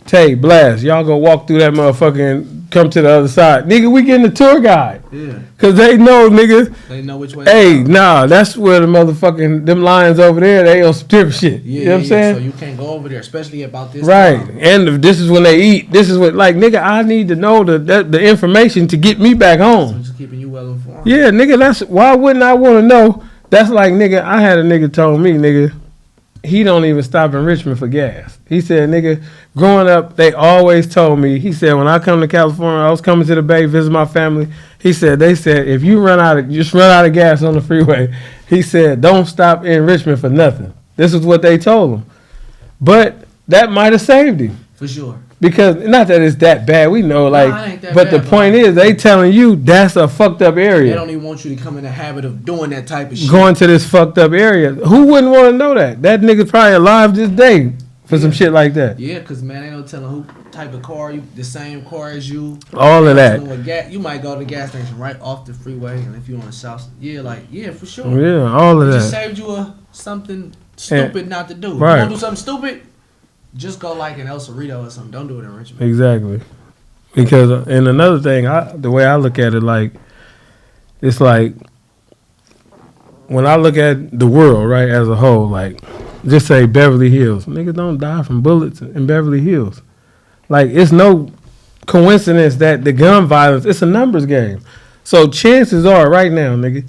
Tay, Blast, y'all go walk through that motherfucking come to the other side. Nigga, we getting a tour guide. Yeah. Cause they know, nigga. They know which way. Hey, nah, that's where the motherfucking them lions over there. They on some different shit. Yeah, you know what I'm saying? So you can't go over there, especially about this. Right, time. and this is when they eat. This is what, like, nigga, I need to know the information to get me back So home. just keeping you well informed. Yeah, nigga, that's why wouldn't I want to know? That's like, nigga, I had a nigga told me, nigga, he don't even stop in Richmond for gas. He said, nigga, growing up, they always told me, he said, when I come to California, I was coming to the Bay, visit my family. He said, they said, if you just run out of gas on the freeway, he said, don't stop in Richmond for nothing. This is what they told him. But that might have saved him. For sure. Because, not that it's that bad, we know, like, Nah, it ain't that but bad, the point is, they telling you that's a fucked up area. They don't even want you to come in the habit of doing that type of shit. Going to this fucked up area. Who wouldn't want to know that? That nigga's probably alive this day for some shit like that. Yeah, because, man, ain't no telling who type of car, the same car as you. All of that. You might go to the gas station right off the freeway, and if you're on the south, yeah, for sure. Yeah, all of It that. just saved you something stupid not to do. If right. you want to do something stupid, just go like in El Cerrito or something. Don't do it in Richmond. Exactly. Because, and another thing, the way I look at it, like, it's like, when I look at the world, right, as a whole, like, just say Beverly Hills. Niggas don't die from bullets in Beverly Hills. Like, it's no coincidence that the gun violence, it's a numbers game. So chances are right now, nigga,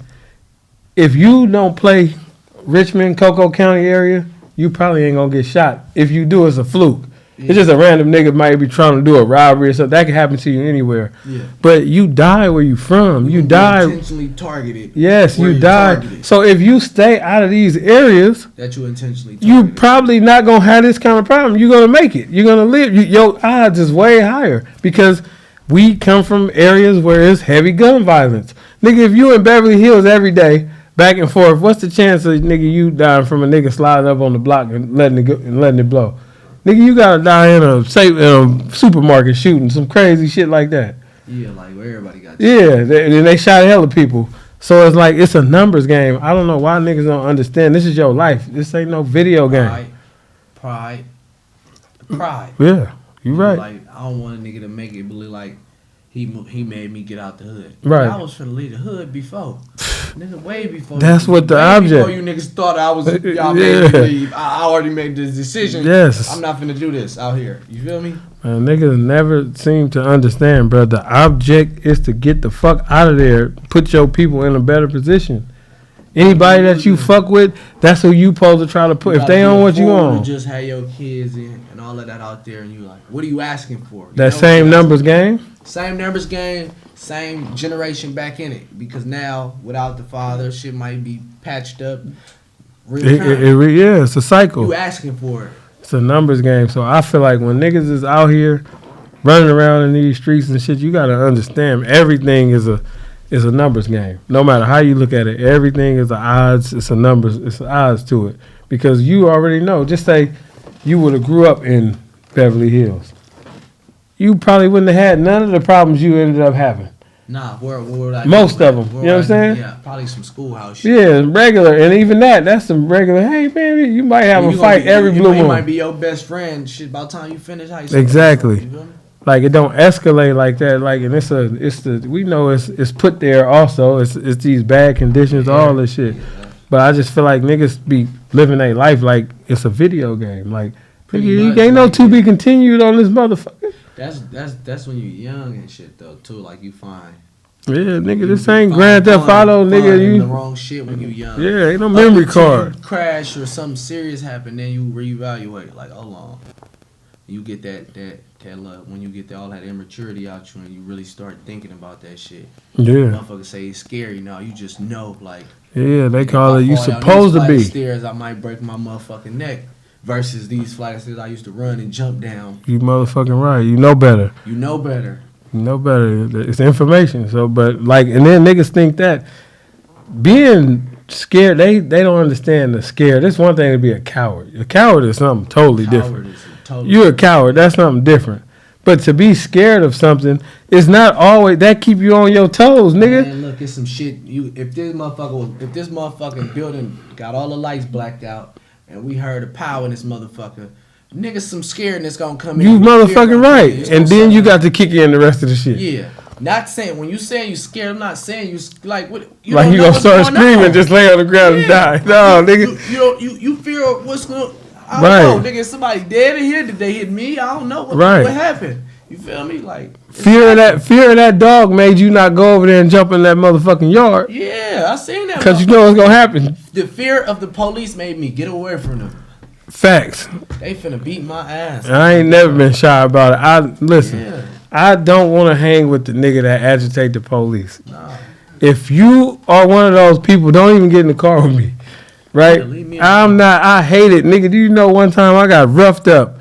if you don't play Richmond, Cocoa County area, you probably ain't gonna get shot. If you do, it's a fluke. Yeah. It's just a random nigga might be trying to do a robbery or something. That can happen to you anywhere. Yeah. But you die where you from. You die intentionally targeted. Yes, you die. Targeted. So if you stay out of these areas that you intentionally targeted, you probably not gonna have this kind of problem. You're gonna make it. You're gonna live. Your odds is way higher because we come from areas where it's heavy gun violence. Nigga, if you in Beverly Hills every day, back and forth, what's the chance of nigga you dying from a nigga sliding up on the block and letting it blow? Nigga, you gotta die in a supermarket shooting some crazy shit like that. Yeah, like where everybody got. Yeah, they shot hella people. So it's like it's a numbers game. I don't know why niggas don't understand. This is your life. This ain't no video game. Pride. Yeah, you right. Like I don't want a nigga to make it believe like he made me get out the hood. Right. I was finna leave the hood before. Nigga, way before. That's what the object. Before you niggas thought y'all made me leave. I already made this decision. Yes. I'm not finna do this out here. You feel me? Niggas never seem to understand, bro. The object is to get the fuck out of there. Put your people in a better position. Anybody that you fuck with, that's who you supposed to try to put. If they don't want you on. You just have your kids in and all of that out there, and you like, what are you asking for? That same numbers game? Same numbers game, same generation back in it. Because now, without the father, shit might be patched up. Yeah, it's a cycle. You asking for it. It's a numbers game. So I feel like when niggas is out here running around in these streets and shit, you got to understand everything is a numbers game. No matter how you look at it, everything is the odds. It's a numbers. It's odds to it. Because you already know. Just say you would have grew up in Beverly Hills. You probably wouldn't have had none of the problems you ended up having. Nah, where most of them. You know what I'm saying? Yeah, probably some schoolhouse shit. Yeah, regular. And even that's some regular. Hey, man, you might have a fight every blue moon. He might be your best friend. Shit, by the time you finish high school. Exactly. Like, it don't escalate like that. Like, and we know it's put there also. It's these bad conditions, all this shit. Yeah. But I just feel like niggas be living their life like it's a video game. Like, you ain't no to be continued on this motherfucker. That's when you young and shit though too. Like you fine. Yeah, nigga, this ain't Grand Theft Auto, nigga. You the wrong shit when you young. Yeah, ain't no memory card. Crash or something serious happen, then you reevaluate. Like, hold on. You get that when you get all that immaturity out you and you really start thinking about that shit. Yeah. Motherfuckers say it's scary now. You just know, like. Yeah, they call it you supposed to be. Stairs, I might break my motherfucking neck. Versus these flight of stairs I used to run and jump down. You motherfucking right. You know better. You know better. You know better. It's information. So, but like, and then niggas think that being scared, they don't understand the scare. This one thing to be a coward. A coward is something totally different. You're a coward. That's something different. But to be scared of something is not always that keep you on your toes, nigga. Man, look, it's some shit. If this motherfucking building got all the lights blacked out. And we heard a power in this motherfucker. niggas some scaredness gonna come in. You motherfucking right. And then you got to kick in the rest of the shit. Yeah. Not saying when you saying you scared, I'm not saying you like what you like you gonna start screaming, just lay on the ground and die. No, nigga. You fear what's going. I don't know, nigga. Somebody dead in here? Did they hit me? I don't know what happened. You feel me? Like fear of that dog made you not go over there and jump in that motherfucking yard. Yeah, I seen that. Because you know what's gonna happen. The fear of the police made me get away from them. Facts. They finna beat my ass. I ain't never been shy about it. Listen. I don't want to hang with the nigga that agitate the police. Nah. If you are one of those people, don't even get in the car with me. Right? I hate it. Nigga, do you know one time I got roughed up?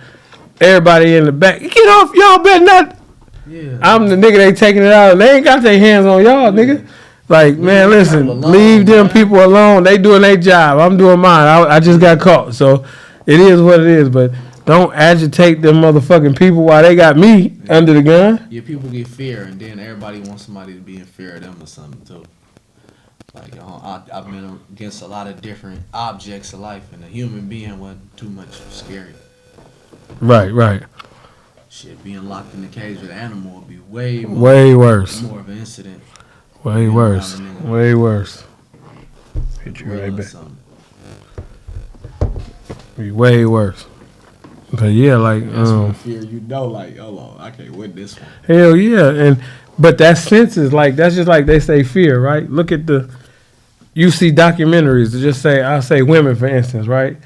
Everybody in the back. Get off, y'all better not. Yeah. I'm the nigga they taking it out. They ain't got their hands on y'all, nigga. Like, man, listen, leave them people alone. They doing their job. I'm doing mine. I just got caught. So it is what it is. But don't agitate them motherfucking people while they got me under the gun. Yeah, people get fear, and then everybody wants somebody to be in fear of them or something, too. Like, I've been against a lot of different objects of life, and a human being wasn't too much scary. Right. Shit, being locked in the cage with an animal would be way worse. More of an incident. Way worse. Hit you right back. Be way worse. But yeah, like fear, like, hold on, I can't win this one. Hell yeah, but that sense is like that's just like they say fear, right? Look at you see documentaries that just say I'll say women for instance, right?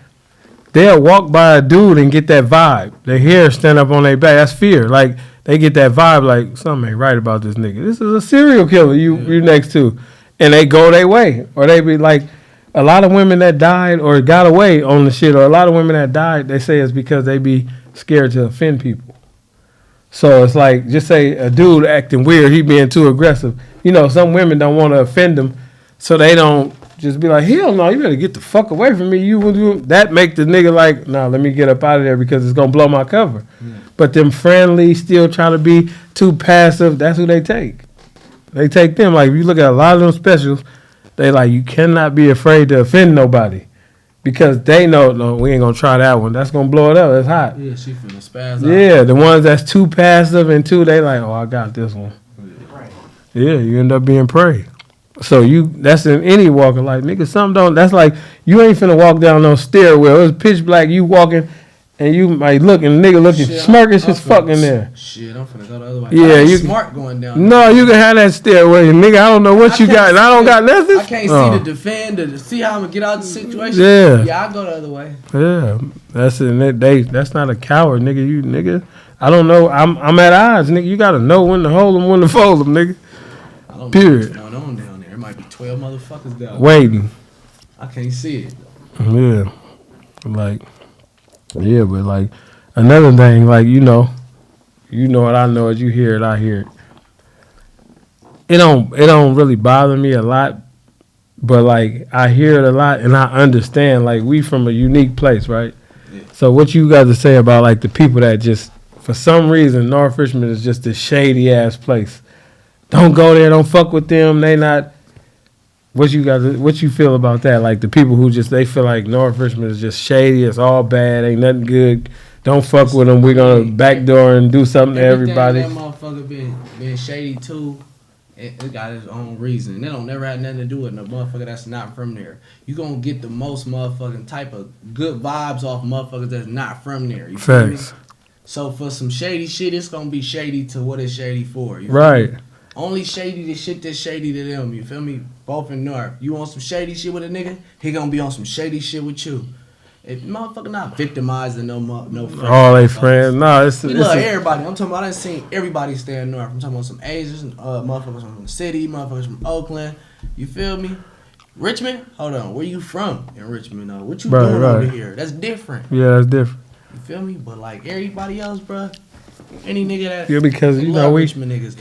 They'll walk by a dude and get that vibe. Their hair stand up on their back. That's fear. Like they get that vibe, like something ain't right about this nigga. This is a serial killer you next to, and they go their way, or they be like. A lot of women that died or got away on the shit, or a lot of women that died, they say it's because they be scared to offend people. So it's like, just say a dude acting weird, he being too aggressive. You know, some women don't want to offend him, so they don't just be like, hell no, you better get the fuck away from me. That make the nigga like, nah, let me get up out of there because it's going to blow my cover. Yeah. But them friendly, still trying to be too passive, that's who they take. They take them. Like, if you look at a lot of them specials, they like, you cannot be afraid to offend nobody because they know, no, we ain't going to try that one. That's going to blow it up. It's hot. Yeah, she finna spaz out. Yeah, the ones that's too passive and too, they like, oh, I got this one. Yeah, you end up being prey. So that's in any walk of life. Nigga, that's like, you ain't finna walk down no stairwell. It's pitch black, you walking. And you might look and the nigga looking smirkish as fuck in there. Shit, I'm finna go the other way. Yeah, you smart going down. No, you can have that stairway, nigga. I don't know what you got, and I don't got nothing. I can't see the defend, to see how I'm gonna get out of the situation. Yeah, I go the other way. Yeah, that's it. That's not a coward, nigga. You nigga. I don't know. I'm at odds, nigga. You gotta know when to hold them, when to fold them, nigga. I don't know what's going on down there. There might be 12 motherfuckers down there waiting. I can't see it. Yeah, like. Yeah, but like another thing, like you know what I know, as you hear it, I hear it. It don't really bother me a lot, but like I hear it a lot and I understand. Like we from a unique place, right? Yeah. So what you got to say about like the people that just for some reason North Richmond is just a shady ass place. Don't go there. Don't fuck with them. They not. What you feel about that? Like the people who they feel like North Richmond is just shady. It's all bad. Ain't nothing good. Don't fuck with them. We're gonna backdoor and do something to everybody. That motherfucker being shady too. It got its own reason. It don't never have nothing to do with a motherfucker that's not from there. You gonna get the most motherfucking type of good vibes off motherfuckers that's not from there. You feel me? So for some shady shit, it's gonna be shady to what it's shady for. You feel me? Only shady the shit that's shady to them. You feel me? Both in North. You want some shady shit with a nigga? He gonna be on some shady shit with you. If motherfucker not victimizing no friends. All they friends. No, we love everybody. I'm talking about I done seen everybody stay in North. I'm talking about some Asians, motherfuckers from the city, motherfuckers from Oakland. You feel me? Richmond? Hold on. Where you from in Richmond? What you doing over here? That's different. Yeah, that's different. You feel me? But like everybody else, bruh. Any nigga that because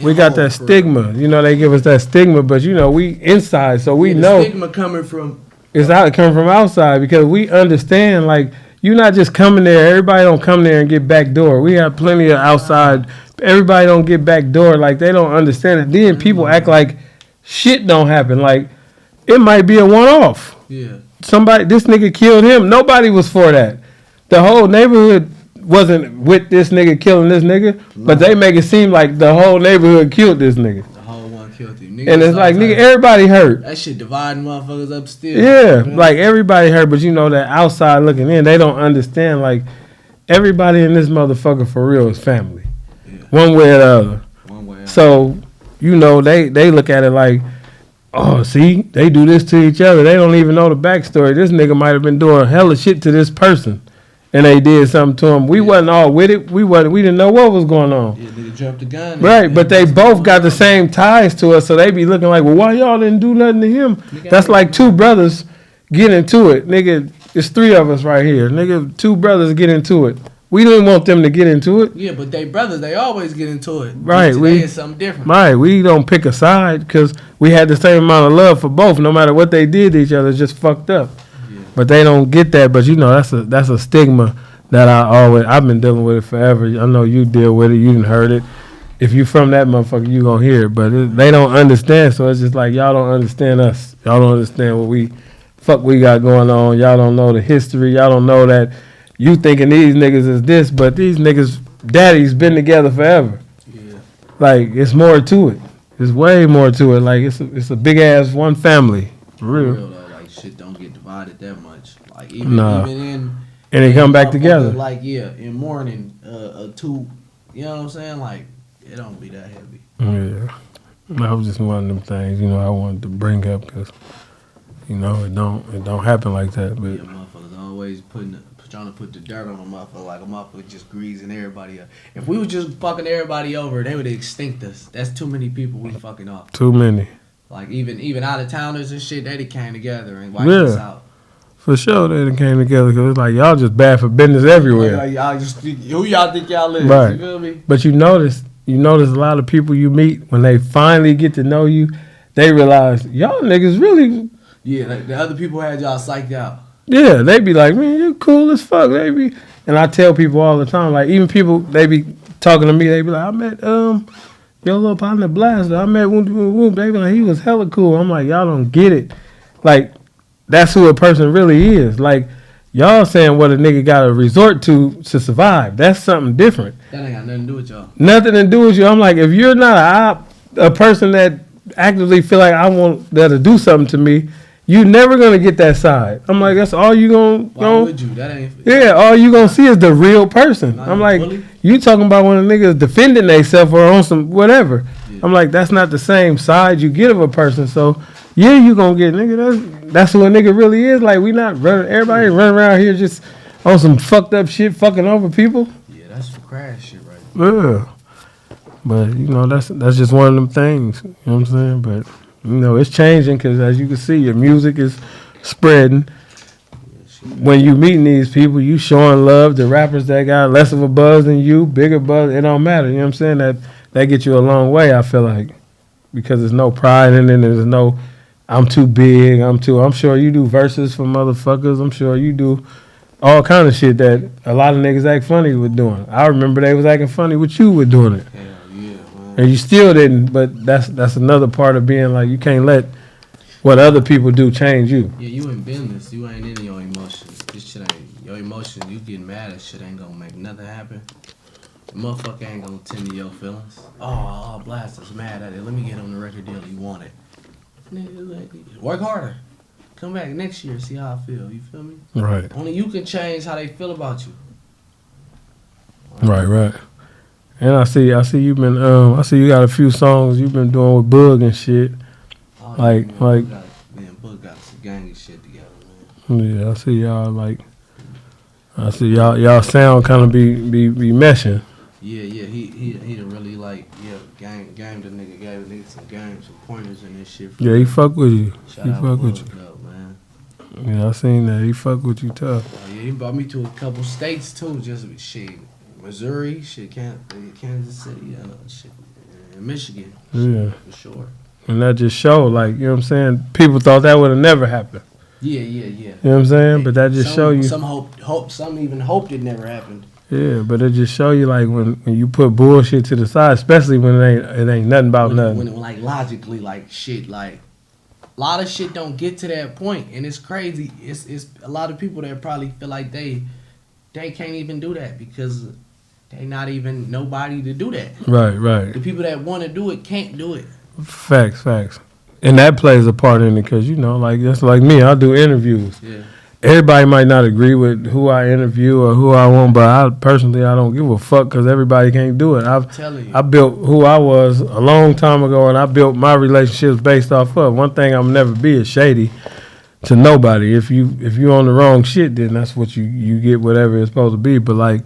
we got that stigma. You know, they give us that stigma, but you know we inside, so we know stigma coming from. It's out coming from outside because we understand. Like you're not just coming there. Everybody don't come there and get back door. We have plenty of outside. Everybody don't get back door. Like they don't understand it. Then people act like shit don't happen. Like it might be a one-off. Yeah. This nigga killed him. Nobody was for that. The whole neighborhood. wasn't with this nigga killing this nigga, but they make it seem like the whole neighborhood killed this nigga. The whole one killed him. Niggas And it's like, nigga, everybody hurt. That shit dividing motherfuckers up still. Yeah, like everybody hurt, but you know that outside looking in, they don't understand. Like everybody in this motherfucker for real is family, one way or the other. One way. So you know they look at it like, oh, see, they do this to each other. They don't even know the backstory. This nigga might have been doing hella shit to this person, and they did something to him. We wasn't all with it. We didn't know what was going on. Yeah, nigga dropped the gun. Right, but they both got the same ties to us, so they be looking like, well, why y'all didn't do nothing to him? That's like two brothers get into it. Nigga, it's three of us right here. Nigga, two brothers get into it. We didn't want them to get into it. Yeah, but they brothers, they always get into it. Right. Today is something different. Right, we don't pick a side because we had the same amount of love for both. No matter what they did to each other, it's just fucked up. Yeah. But they don't get that. But you know, that's a stigma that I've been dealing with it forever. I know you deal with it. You didn't heard it. If you from that motherfucker, you gonna hear it. But they don't understand. So it's just like y'all don't understand us. Y'all don't understand what we got going on. Y'all don't know the history. Y'all don't know that. You thinking these niggas is this, but these niggas, daddy's been together forever. Yeah. Like, it's more to it. There's way more to it. Like, it's a big ass one family. For real. Though, like, shit don't get divided that much. Like, even in... And they come back together. Like, yeah, in mourning, two, you know what I'm saying? Like, it don't be that heavy. Yeah. That was just one of them things, you know, I wanted to bring up because, you know, it don't happen like that. But yeah, motherfuckers always trying to put the dirt on a motherfucker like a motherfucker just greasing everybody up. If we were just fucking everybody over, they would extinct us. That's too many people we fucking off. Too many. Like even out of towners and shit, they came together and wiped us out. For sure, they done came together because it's like y'all just bad for business everywhere. Like y'all just who y'all think y'all is? Right. You feel me? But you notice a lot of people you meet when they finally get to know you, they realize y'all niggas really. Yeah, like the other people had y'all psyched out. Yeah, they be like, man, you cool as fuck, baby. And I tell people all the time, like even people, they be talking to me, they be like, I met your little partner Blasta. I met Whoop. They be like, he was hella cool. I'm like, y'all don't get it. Like, that's who a person really is. Like, y'all saying what a nigga got to resort to survive. That's something different. That ain't got nothing to do with y'all. Nothing to do with you. I'm like, if you're not a person that actively feel like I want that to do something to me, you never gonna get that side. I'm like, that's all you gonna. Why would you? That ain't. Yeah, all you gonna see is the real person. I'm like, bully. You talking about when a nigga's defending themselves or on some whatever. Yeah. I'm like, that's not the same side you get of a person. So yeah, you gonna get nigga. That's who a nigga really is. Like we not running. Everybody running around here just on some fucked up shit, fucking over people. Yeah, that's some crash shit right there. Yeah, but you know that's just one of them things. You know what I'm saying? But. You know, it's changing because, as you can see, your music is spreading. When you meeting these people, you showing love to rappers that got less of a buzz than you, bigger buzz. It don't matter. You know what I'm saying? That gets you a long way, I feel like. Because there's no pride in it. There's no, I'm too big. I'm sure you do verses for motherfuckers. I'm sure you do all kind of shit that a lot of niggas act funny with doing. I remember they was acting funny with you with doing it. Yeah. And you still didn't, but that's another part of being like you can't let what other people do change you. Yeah, you in business. You ain't in your emotions. This shit ain't your emotions. You getting mad at shit ain't gonna make nothing happen. The motherfucker ain't gonna tend to your feelings. Oh, Blasta's mad at it. Let me get on the record deal he wanted. Work harder. Come back next year, see how I feel. You feel me? Right. Only you can change how they feel about you. Right. And I see you been I see you got a few songs you've been doing with Bug and shit. Oh, like Bug got some gang shit together, man. Yeah, I see y'all sound kind of be meshing. Yeah, he done really game the nigga, gave a nigga some game, some pointers and this shit. Yeah, he fuck with you. Shout out fuck with you. Though, man. Yeah, I seen that. He fuck with you tough. Yeah, he brought me to a couple states too, just shit. Missouri, shit, Kansas City, shit, and Michigan. Yeah. For sure. And that just showed, like, you know what I'm saying? People thought that would have never happened. Yeah. You know what I'm saying? But that just show you. Some even hoped it never happened. Yeah, but it just show you, like, when you put bullshit to the side, especially when it ain't nothing about nothing. When like, logically, like, shit, like, a lot of shit don't get to that point, and it's crazy. It's a lot of people that probably feel like they they can't even do that because they not even nobody to do that. Right. The people that want to do it can't do it. Facts. And that plays a part in it because, you know, like, that's like me. I do interviews. Yeah. Everybody might not agree with who I interview or who I want, but I don't give a fuck because everybody can't do it. I'm telling you. I built who I was a long time ago, and I built my relationships based off of. One thing I'm never be is shady to nobody. If you on the wrong shit, then that's what you get, whatever it's supposed to be. But like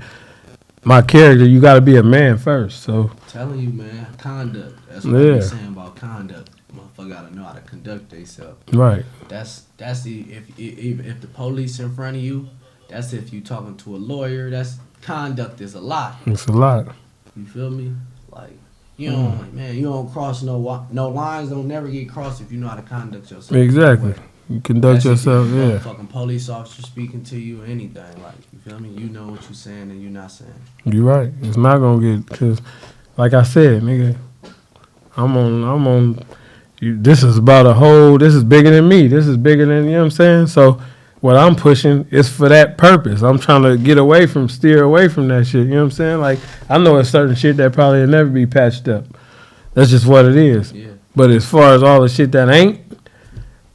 my character, you got to be a man first. So I'm telling you, man, conduct. That's what I'm saying about conduct. Motherfucker gotta know how to conduct themselves. Right. That's the if the police in front of you, that's if you talking to a lawyer. That's conduct is a lot. It's a lot. You feel me? Like you don't, man, you don't cross no lines. Don't never get crossed if you know how to conduct yourself. Exactly. You conduct yourself. Yeah. Fucking police officer speaking to you or anything. Like you feel me? You know what you're saying and you're not saying. You're right. It's not gonna get because, like I said, nigga, I'm on. This is about a whole. This is bigger than me. This is bigger than, you know what I'm saying. So what I'm pushing is for that purpose. I'm trying to steer away from that shit. You know what I'm saying? Like I know it's certain shit that probably will never be patched up. That's just what it is. Yeah. But as far as all the shit that ain't,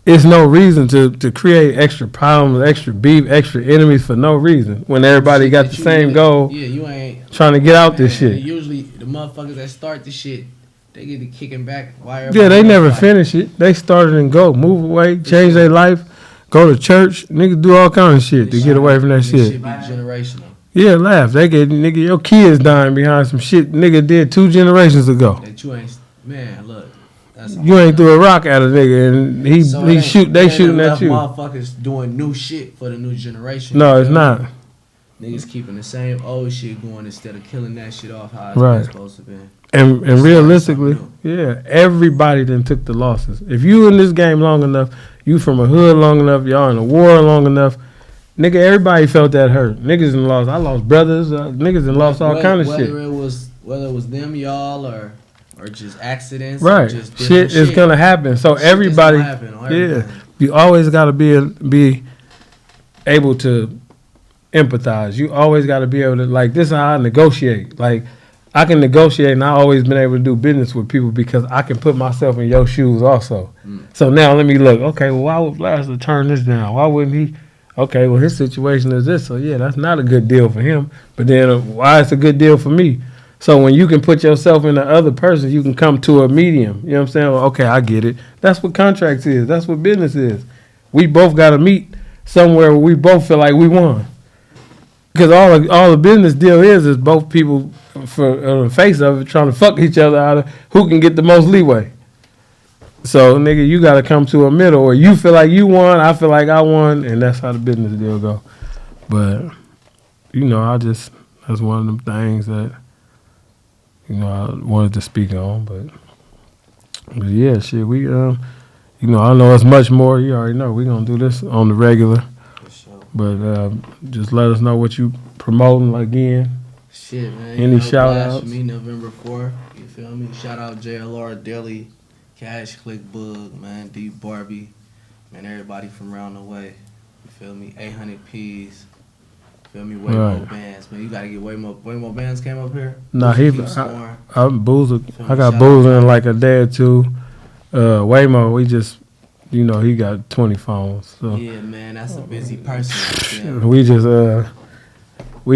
it's no reason to create extra problems, extra beef, extra enemies for no reason. When everybody got the same goal. Yeah, you ain't trying to get out this shit. Usually the motherfuckers that start the shit, they get to kicking back. Yeah, they never finish it. They started and go, move away, change their life, go to church. Niggas do all kind of shit to get away from that shit. This shit be generational. Yeah, laugh. They get, nigga, your kids dying behind some shit nigga did 2 generations ago. That you ain't, man, look. You ain't threw a rock at a nigga and they shooting at you. Motherfuckers doing new shit for the new generation. No, it's not. Niggas keeping the same old shit going instead of killing that shit off how it's supposed to be. And realistically, yeah, everybody then took the losses. If you in this game long enough, you from a hood long enough, y'all in a war long enough, nigga, everybody felt that hurt. Niggas done lost. I lost brothers. Niggas done lost all kind of shit. Whether it was them, y'all, or just accidents. Right. Or just shit is going to happen. So everybody, you always got to be able to empathize. You always got to be able to, like, this is how I negotiate. Like, I can negotiate, and I always been able to do business with people because I can put myself in your shoes also. So now let me look. Okay, well, why would Blasta turn this down? Why wouldn't he? Okay, well, his situation is this. So, yeah, that's not a good deal for him. But then why it's a good deal for me? So when you can put yourself in the other person, you can come to a medium. You know what I'm saying? Well, okay, I get it. That's what contracts is. That's what business is. We both got to meet somewhere where we both feel like we won. Because all the business deal is both people for the face of it trying to fuck each other out of who can get the most leeway. So, nigga, you got to come to a middle where you feel like you won, I feel like I won, and that's how the business deal go. But, you know, that's one of them things that, you know, I wanted to speak on, but yeah, shit, we, you know, I know it's much more. You already know we gonna do this on the regular, sure. But just let us know what you promoting again. Shit, man. Any shout outs? Me November 4th. You feel me? Shout out JLR Deli, Cash Click Bug, man, D Barbie, man, everybody from around the way. You feel me? 800 P's. Feel me? Way more bands, man. You gotta get way more bands came up here. Nah, I'm Boozer. I got Boozer in like a day or two. Waymo, we just, you know, he got 20 phones. So. Yeah, man, that's a busy person. We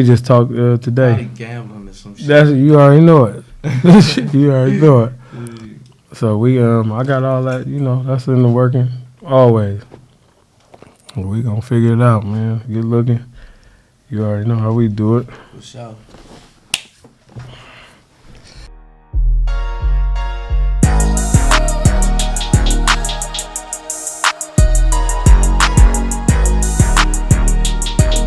just talked today. Probably gambling or some shit. You already know it. You already know it. So I got all that, you know, that's in the working always. We gonna figure it out, man. Get looking. You already know how we do it. For sure.